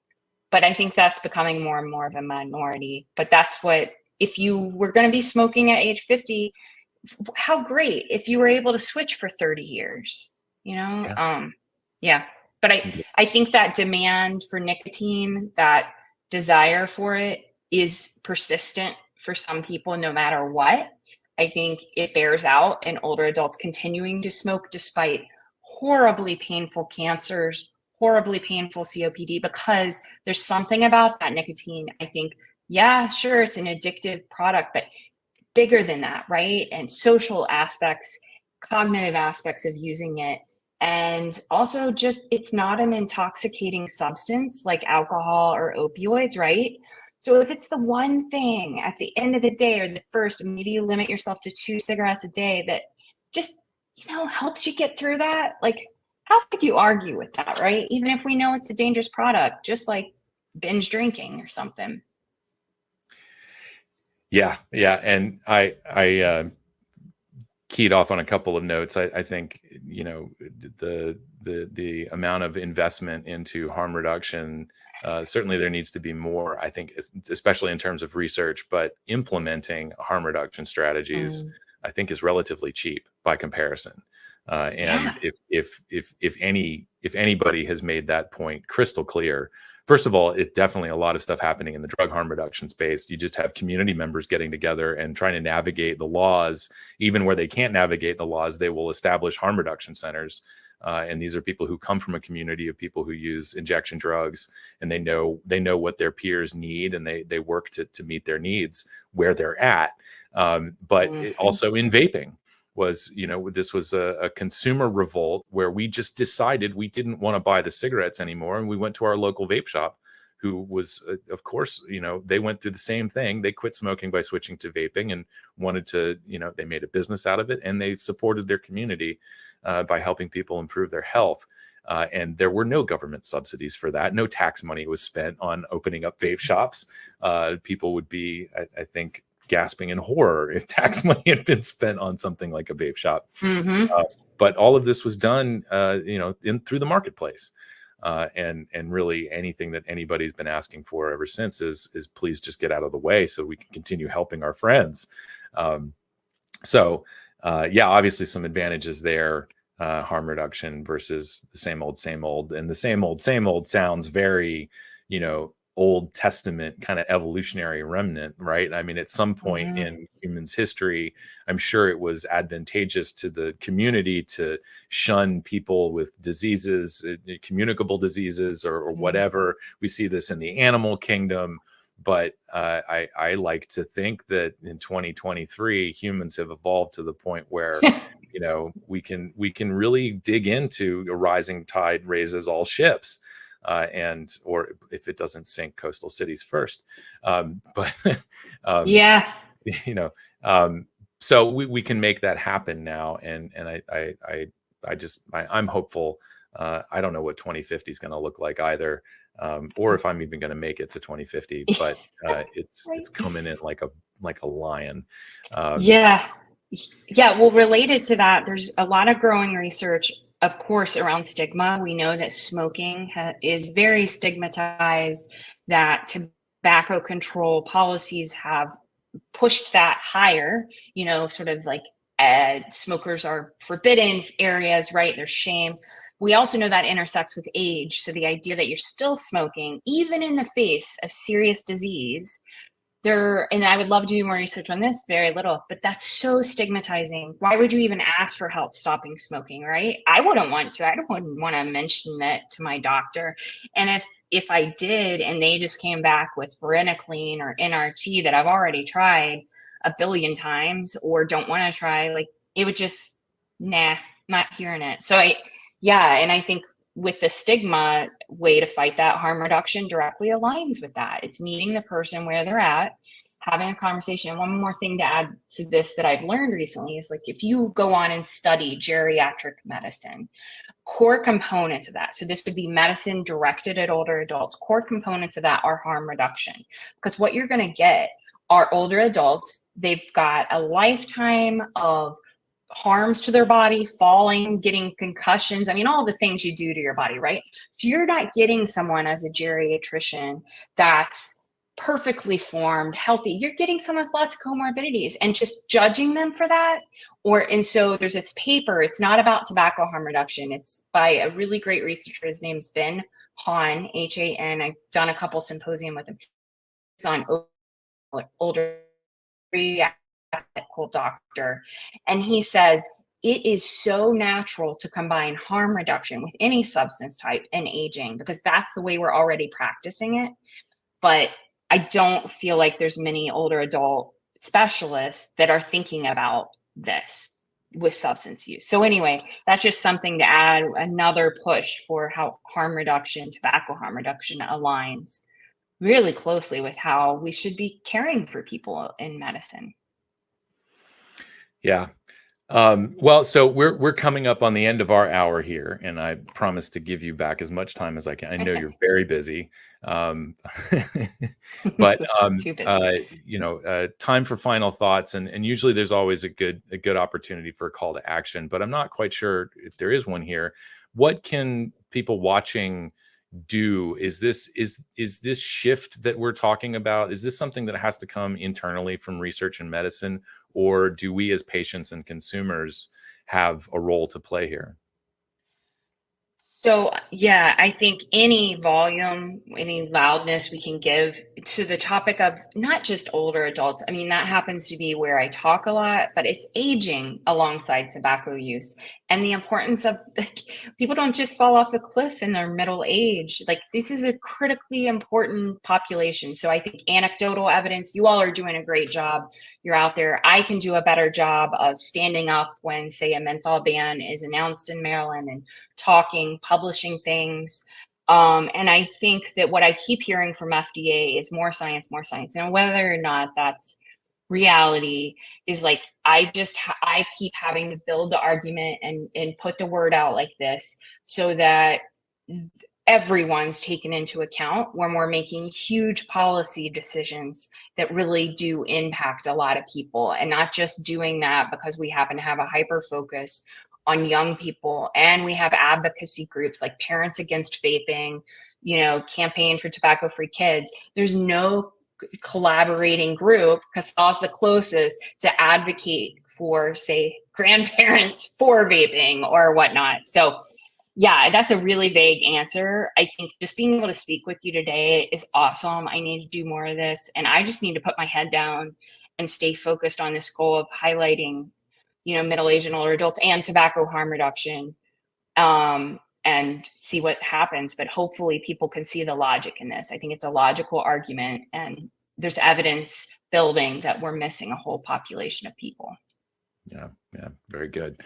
But I think that's becoming more and more of a minority. But that's what, if you were going to be smoking at age 50, how great if you were able to switch for 30 years, Yeah. But I think that demand for nicotine, that desire for it, is persistent for some people no matter what. I think it bears out in older adults continuing to smoke despite horribly painful cancers, horribly painful COPD, because there's something about that nicotine. I think, yeah, sure, it's an addictive product, but bigger than that, right? And social aspects, cognitive aspects of using it. And also, just, it's not an intoxicating substance like alcohol or opioids, right? So if it's the one thing at the end of the day, or the first, maybe you limit yourself to 2 cigarettes a day, that just, helps you get through that. Like, how could you argue with that, right? Even if we know it's a dangerous product, just like binge drinking or something. Yeah. And I keyed off on a couple of notes. I think, the amount of investment into harm reduction, certainly there needs to be more, I think, especially in terms of research, but implementing harm reduction strategies, I think, is relatively cheap by comparison. And if anybody has made that point crystal clear first of all, it's definitely a lot of stuff happening in the drug harm reduction space. You just have community members getting together and trying to navigate the laws. Even where they can't navigate the laws, they will establish harm reduction centers. And these are people who come from a community of people who use injection drugs, and they know what their peers need, and they work to meet their needs where they're at. But also in vaping was, this was a consumer revolt where we just decided we didn't want to buy the cigarettes anymore. And we went to our local vape shop, who was, of course, they went through the same thing. They quit smoking by switching to vaping and wanted to, they made a business out of it, and they supported their community by helping people improve their health. And there were no government subsidies for that. No tax money was spent on opening up vape shops. People would be, I think, gasping in horror if tax money had been spent on something like a vape shop. But all of this was done, through the marketplace. And really anything that anybody's been asking for ever since is please just get out of the way so we can continue helping our friends. Obviously some advantages there, harm reduction versus the same old. And the same old sounds very, Old Testament kind of evolutionary remnant, right? I mean, at some point in humans' history, I'm sure it was advantageous to the community to shun people with diseases, communicable diseases or whatever. We see this in the animal kingdom. But I like to think that in 2023, humans have evolved to the point where, we can really dig into a rising tide raises all ships. Or if it doesn't sink coastal cities first. So we can make that happen now. And I'm hopeful. I don't know what 2050 is going to look like either. Or if I'm even going to make it to 2050, but it's coming in like a lion. Well, related to that, there's a lot of growing research, of course, around stigma. We know that smoking is very stigmatized, that tobacco control policies have pushed that higher, sort of like smokers are forbidden areas, right? There's shame. We also know that intersects with age. So the idea that you're still smoking, even in the face of serious disease, and I would love to do more research on this, very little, but that's so stigmatizing. Why would you even ask for help stopping smoking, right? I wouldn't want to. I wouldn't want to mention that to my doctor. And if I did, and they just came back with varenicline or NRT that I've already tried a billion times or don't want to try, like it would just, not hearing it. So and I think with the stigma way to fight that, harm reduction directly aligns with that. It's meeting the person where they're at, having a conversation. One more thing to add to this that I've learned recently is, like, if you go on and study geriatric medicine, core components of that, so this would be medicine directed at older adults, core components of that are harm reduction. Because what you're going to get are older adults. They've got a lifetime of harms to their body, falling, getting concussions. I mean, all the things you do to your body, right? So you're not getting someone as a geriatrician that's perfectly formed, healthy. You're getting someone with lots of comorbidities and just judging them for that. And so there's this paper, it's not about tobacco harm reduction. It's by a really great researcher. His name's Ben Han, H-A-N. I've done a couple symposium with him. It's on older medical doctor, and he says it is so natural to combine harm reduction with any substance type and aging, because that's the way we're already practicing it. But I don't feel like there's many older adult specialists that are thinking about this with substance use. So anyway, that's just something to add, another push for how harm reduction, tobacco harm reduction aligns really closely with how we should be caring for people in medicine. Yeah. Well, so we're coming up on the end of our hour here, and I promise to give you back as much time as I can. I know you're very busy, but Too busy. time for final thoughts, and usually there's always a good opportunity for a call to action, but I'm not quite sure if there is one here. What can people watching do? Is this shift that we're talking about, is this something that has to come internally from research and medicine, or do we as patients and consumers have a role to play here? So, yeah, I think any volume, any loudness we can give to the topic of not just older adults. I mean, that happens to be where I talk a lot, but it's aging alongside tobacco use and the importance of people don't just fall off a cliff in their middle age. Like, this is a critically important population. So, I think anecdotal evidence, you all are doing a great job. You're out there. I can do a better job of standing up when, say, a menthol ban is announced in Maryland and talking, publishing things. And I think that what I keep hearing from FDA is more science, more science. And whether or not that's reality is like, I keep having to build the argument and put the word out like this so that everyone's taken into account when we're making huge policy decisions that really do impact a lot of people, and not just doing that because we happen to have a hyper focus on young people. And we have advocacy groups like Parents Against Vaping, Campaign for Tobacco Free Kids. There's no collaborating group, CASAA is the closest, to advocate for, say, grandparents for vaping or whatnot. So yeah, that's a really vague answer. I think just being able to speak with you today is awesome. I need to do more of this, and I just need to put my head down and stay focused on this goal of highlighting, middle-aged and older adults and tobacco harm reduction, and see what happens. But hopefully people can see the logic in this. I think it's a logical argument, and there's evidence building that we're missing a whole population of people. Yeah, very good.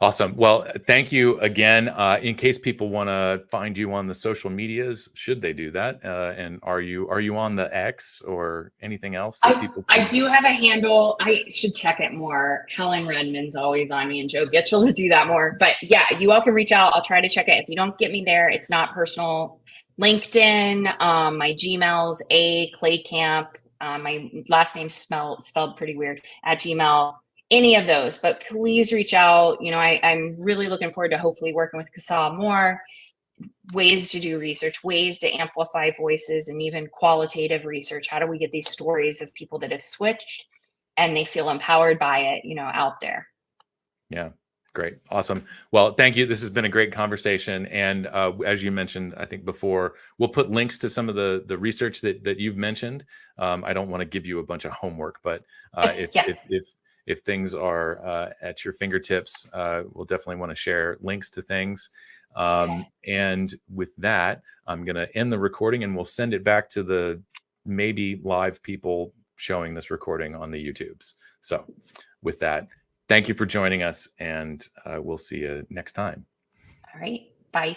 Awesome. Well, thank you again. In case people want to find you on the social medias, should they do that? And are you on the X or anything else that people I do have a handle. I should check it more. Helen Redmond's always on me, and Joe Gitchell's do that more. But yeah, you all can reach out. I'll try to check it. If you don't get me there, it's not personal. LinkedIn, my Gmail's A Kleykamp. My last name's spelled pretty weird at Gmail. Any of those, but please reach out. I'm really looking forward to hopefully working with CASAA more, ways to do research, ways to amplify voices, and even qualitative research. How do we get these stories of people that have switched and they feel empowered by it, out there? Yeah. Great. Awesome. Well, thank you. This has been a great conversation. And as you mentioned, I think before, we'll put links to some of the research that you've mentioned. I don't want to give you a bunch of homework, but if things are at your fingertips, we'll definitely want to share links to things. And with that, I'm going to end the recording, and we'll send it back to the maybe live people showing this recording on the YouTubes. So with that, thank you for joining us, and we'll see you next time. All right. Bye.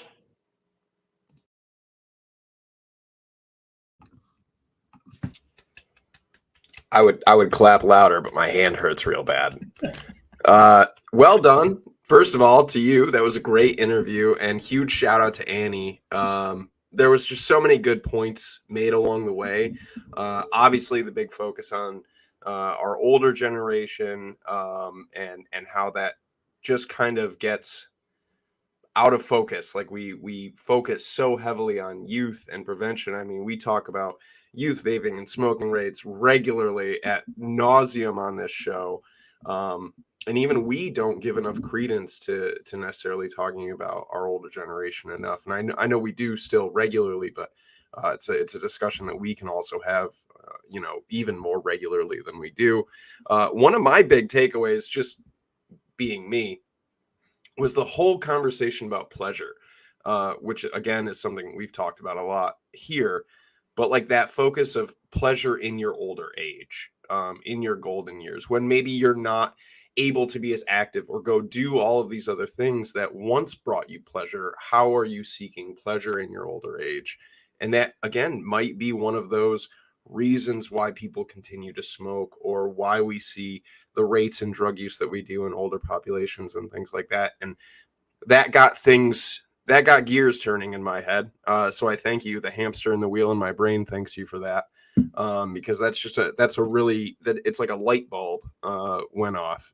I would clap louder, but my hand hurts real bad. Well done. First of all, to you, that was a great interview, and huge shout out to Annie. There was just so many good points made along the way. Obviously, the big focus on our older generation, and how that just kind of gets out of focus. Like we focus so heavily on youth and prevention. I mean, we talk about youth vaping and smoking rates regularly at nauseum on this show. And even we don't give enough credence to necessarily talking about our older generation enough. And I know we do still regularly, but it's a discussion that we can also have, even more regularly than we do. One of my big takeaways, just being me, was the whole conversation about pleasure, which again is something we've talked about a lot here, but like that focus of pleasure in your older age, in your golden years, when maybe you're not able to be as active or go do all of these other things that once brought you pleasure. How are you seeking pleasure in your older age? And that, again, might be one of those reasons why people continue to smoke, or why we see the rates in drug use that we do in older populations and things like that. And that got gears turning in my head. So I thank you. The hamster in the wheel in my brain thanks you for that. Because it's like a light bulb went off.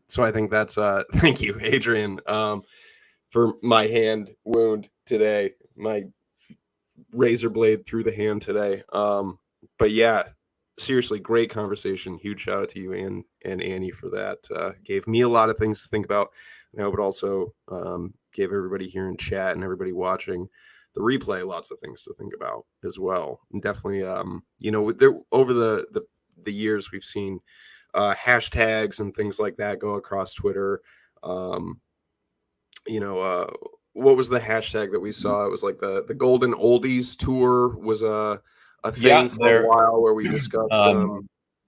So I think that's thank you, Adrian, for my hand wound today, my razor blade through the hand today. But yeah, seriously, great conversation. Huge shout out to you and Annie for that. Gave me a lot of things to think about. I hope it also gave everybody here in chat and everybody watching the replay lots of things to think about as well. And definitely, over the years we've seen hashtags and things like that go across Twitter. What was the hashtag that we saw? It was like the Golden Oldies tour was a thing for a while where we discussed.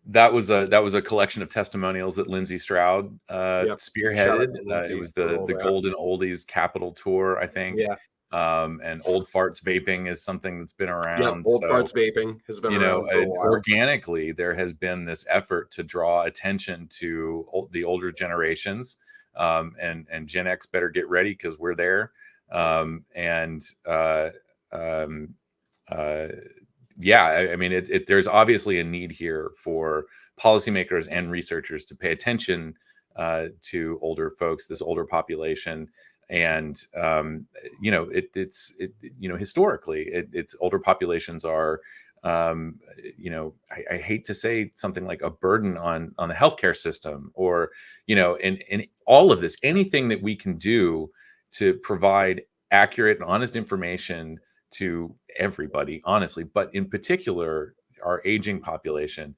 That was a collection of testimonials that Lindsay Stroud spearheaded. It was the Golden Oldies Capital Tour, I think. Yeah. And Old Farts Vaping is something that's been around. Old Farts Vaping has been around for a while. Organically, there has been this effort to draw attention to the older generations, and Gen X better get ready because we're there. There's obviously a need here for policymakers and researchers to pay attention to older folks, this older population. And historically, it's older populations are, I hate to say something like a burden on the healthcare system, or and all of this, anything that we can do to provide accurate and honest information to everybody, honestly, but in particular our aging population,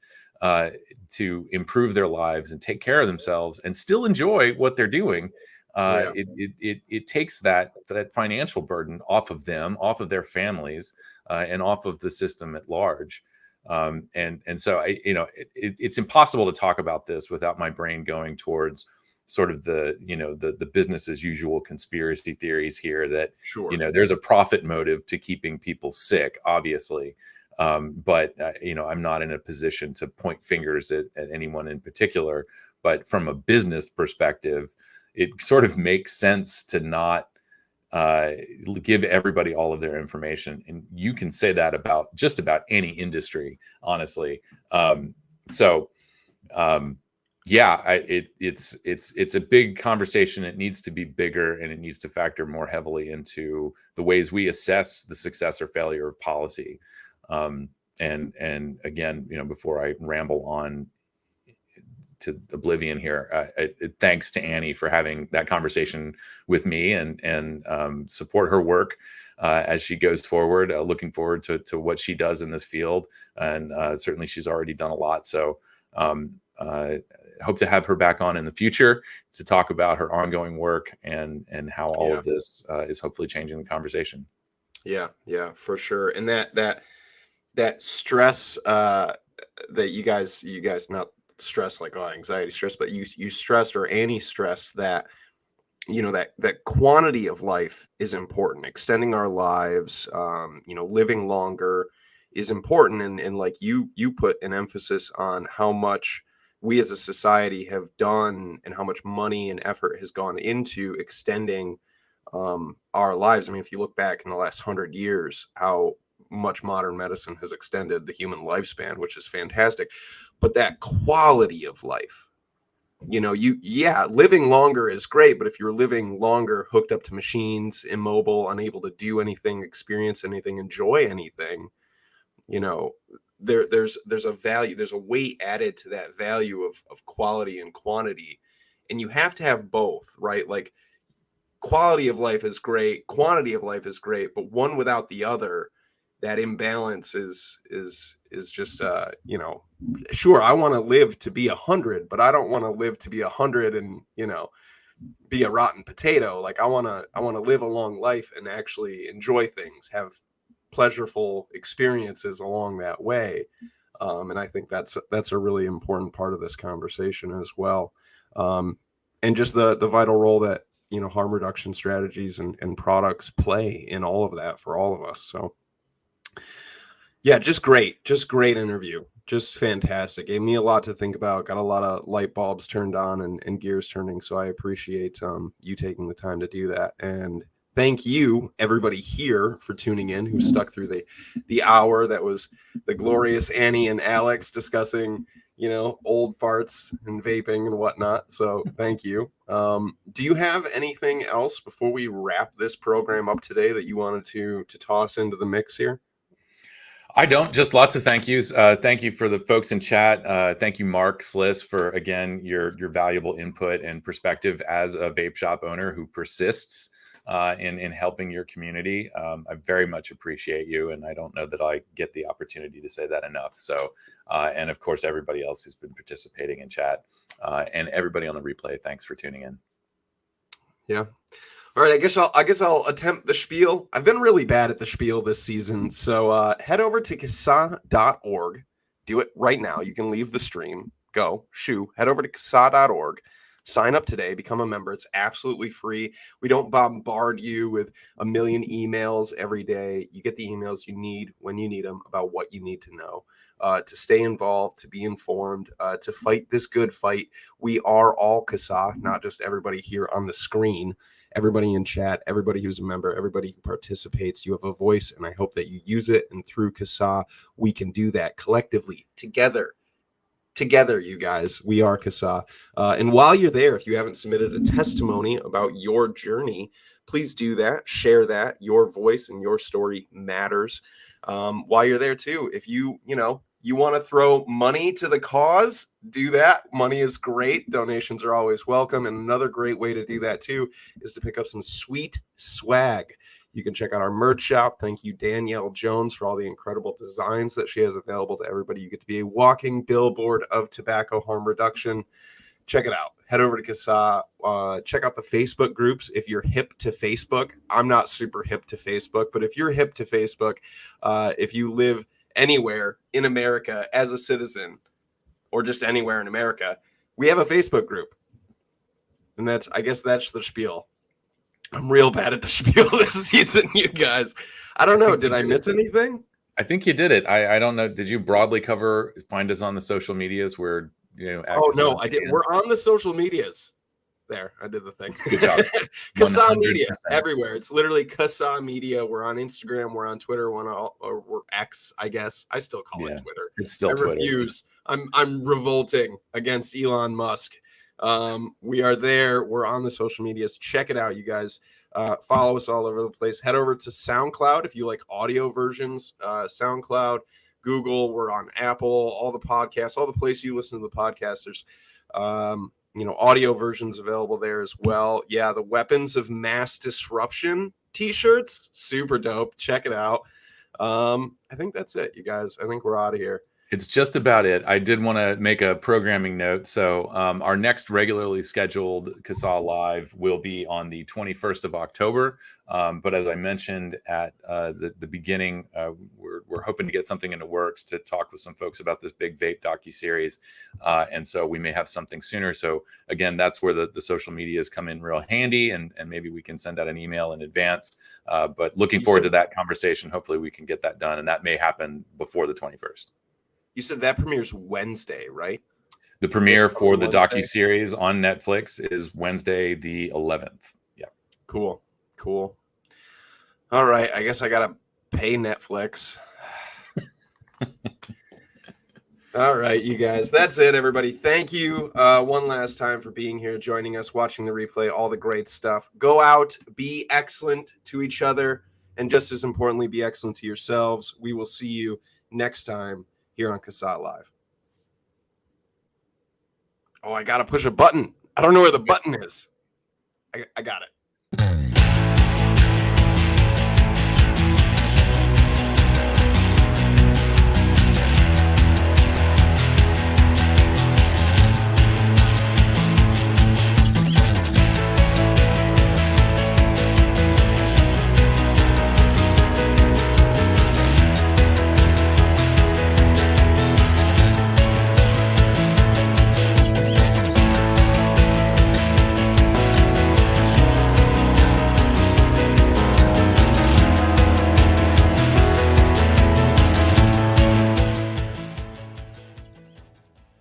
to improve their lives and take care of themselves and still enjoy what they're doing. It takes that financial burden off of them, off of their families, and off of the system at large. And so it's impossible to talk about this without my brain going towards sort of the business as usual conspiracy theories here that, there's a profit motive to keeping people sick, obviously. But I'm not in a position to point fingers at anyone in particular, but from a business perspective, it sort of makes sense to not give everybody all of their information. And you can say that about just about any industry, honestly. It's a big conversation. It needs to be bigger, and it needs to factor more heavily into the ways we assess the success or failure of policy. And again, before I ramble on to oblivion here, thanks to Annie for having that conversation with me, and support her work as she goes forward. Looking forward to what she does in this field, and certainly she's already done a lot. So hope to have her back on in the future to talk about her ongoing work and how all of this is hopefully changing the conversation. Yeah, for sure. And that stress that you guys not stress like anxiety stress, but you stressed, or Annie stressed, that that quantity of life is important. Extending our lives, living longer is important, and like you put an emphasis on how much we as a society have done and how much money and effort has gone into extending our lives. I mean, if you look back in the last 100 years, how much modern medicine has extended the human lifespan, which is fantastic. But that quality of life, living longer is great, but if you're living longer hooked up to machines, immobile, unable to do anything, experience anything, enjoy anything, there's a value, there's a weight added to that value of quality and quantity. And you have to have both, right? Like, quality of life is great, quantity of life is great, but one without the other, that imbalance is just sure, I want to live to be 100, but I don't want to live to be 100 and be a rotten potato. Like, I want to live a long life and actually enjoy things, have pleasurable experiences along that way. And I think that's a really important part of this conversation as well. And just the vital role that harm reduction strategies and products play in all of that for all of us. So yeah, just great interview. Just fantastic. Gave me a lot to think about. Got a lot of light bulbs turned on and gears turning. So I appreciate you taking the time to do that. And thank you, everybody here, for tuning in, who stuck through the hour. That was the glorious Annie and Alex discussing, old farts and vaping and whatnot. So thank you. Do you have anything else before we wrap this program up today that you wanted to toss into the mix here? I don't. Just lots of thank yous. Thank you for the folks in chat. Thank you, Mark Sliss, for, again, your valuable input and perspective as a vape shop owner who persists in helping your community. I very much appreciate you, and I don't know that I get the opportunity to say that enough. So, and of course, everybody else who's been participating in chat, and everybody on the replay, thanks for tuning in. Yeah. All right, I guess I'll attempt the spiel. I've been really bad at the spiel this season, so head over to CASAA.org. Do it right now. You can leave the stream. Go, head over to CASAA.org. Sign up today, become a member. It's absolutely free. We don't bombard you with a million emails every day. You get the emails you need when you need them about what you need to know, to stay involved, to be informed, to fight this good fight. We are all CASAA, not just everybody here on the screen. Everybody in chat, everybody who's a member, everybody who participates, you have a voice, and I hope that you use it. And through CASAA, we can do that collectively, together, you guys. We are CASAA. And while you're there, if you haven't submitted a testimony about your journey, please do that. Share that. Your voice and your story matters. While you're there too, if you want to throw money to the cause, do that. Money is great. Donations are always welcome. And another great way to do that too is to pick up some sweet swag. You can check out our merch shop. Thank you, Danielle Jones, for all the incredible designs that she has available to everybody. You get to be a walking billboard of tobacco harm reduction. Check it out. Head over to CASAA. Check out the Facebook groups if you're hip to Facebook. I'm not super hip to Facebook, but if you're hip to Facebook, if you live anywhere in America as a citizen or just anywhere in America, we have a Facebook group. And I guess that's the spiel. I'm real bad at the spiel this season, you guys. I don't know. Did I miss anything? I think you did it. I don't know. Did you broadly find us on the social medias where, Oh, no, I did. We're on the social medias. There, I did the thing. Good job. CASAA Media everywhere. It's literally CASAA Media. We're on Instagram. We're on Twitter. We're X, I guess. I still call it Twitter. It's still Twitter. Refuse. I'm revolting against Elon Musk. We are there. We're on the social medias. Check it out, you guys. Follow us all over the place. Head over to SoundCloud if you like audio versions. SoundCloud, Google. We're on Apple. All the podcasts, all the places you listen to the podcasters. Audio versions available there as well. Yeah, the Weapons of Mass Disruption t-shirts, super dope. Check it out. I think that's it, you guys. I think we're out of here. It's just about it. I did want to make a programming note. So our next regularly scheduled CASAA Live will be on the 21st of October. But as I mentioned at the beginning, we're hoping to get something in the works to talk with some folks about this big Vape docuseries. And so we may have something sooner. So again, that's where the social medias come in real handy. And maybe we can send out an email in advance. But looking forward to that conversation. Hopefully we can get that done. And that may happen before the 21st. You said that premieres Wednesday, right? The premiere for the docuseries on Netflix is Wednesday the 11th. Yeah. Cool. All right. I guess I got to pay Netflix. All right, you guys. That's it, everybody. Thank you one last time for being here, joining us, watching the replay, all the great stuff. Go out, be excellent to each other, and just as importantly, be excellent to yourselves. We will see you next time here on CASAA Live. Oh, I got to push a button. I don't know where the button is. I got it.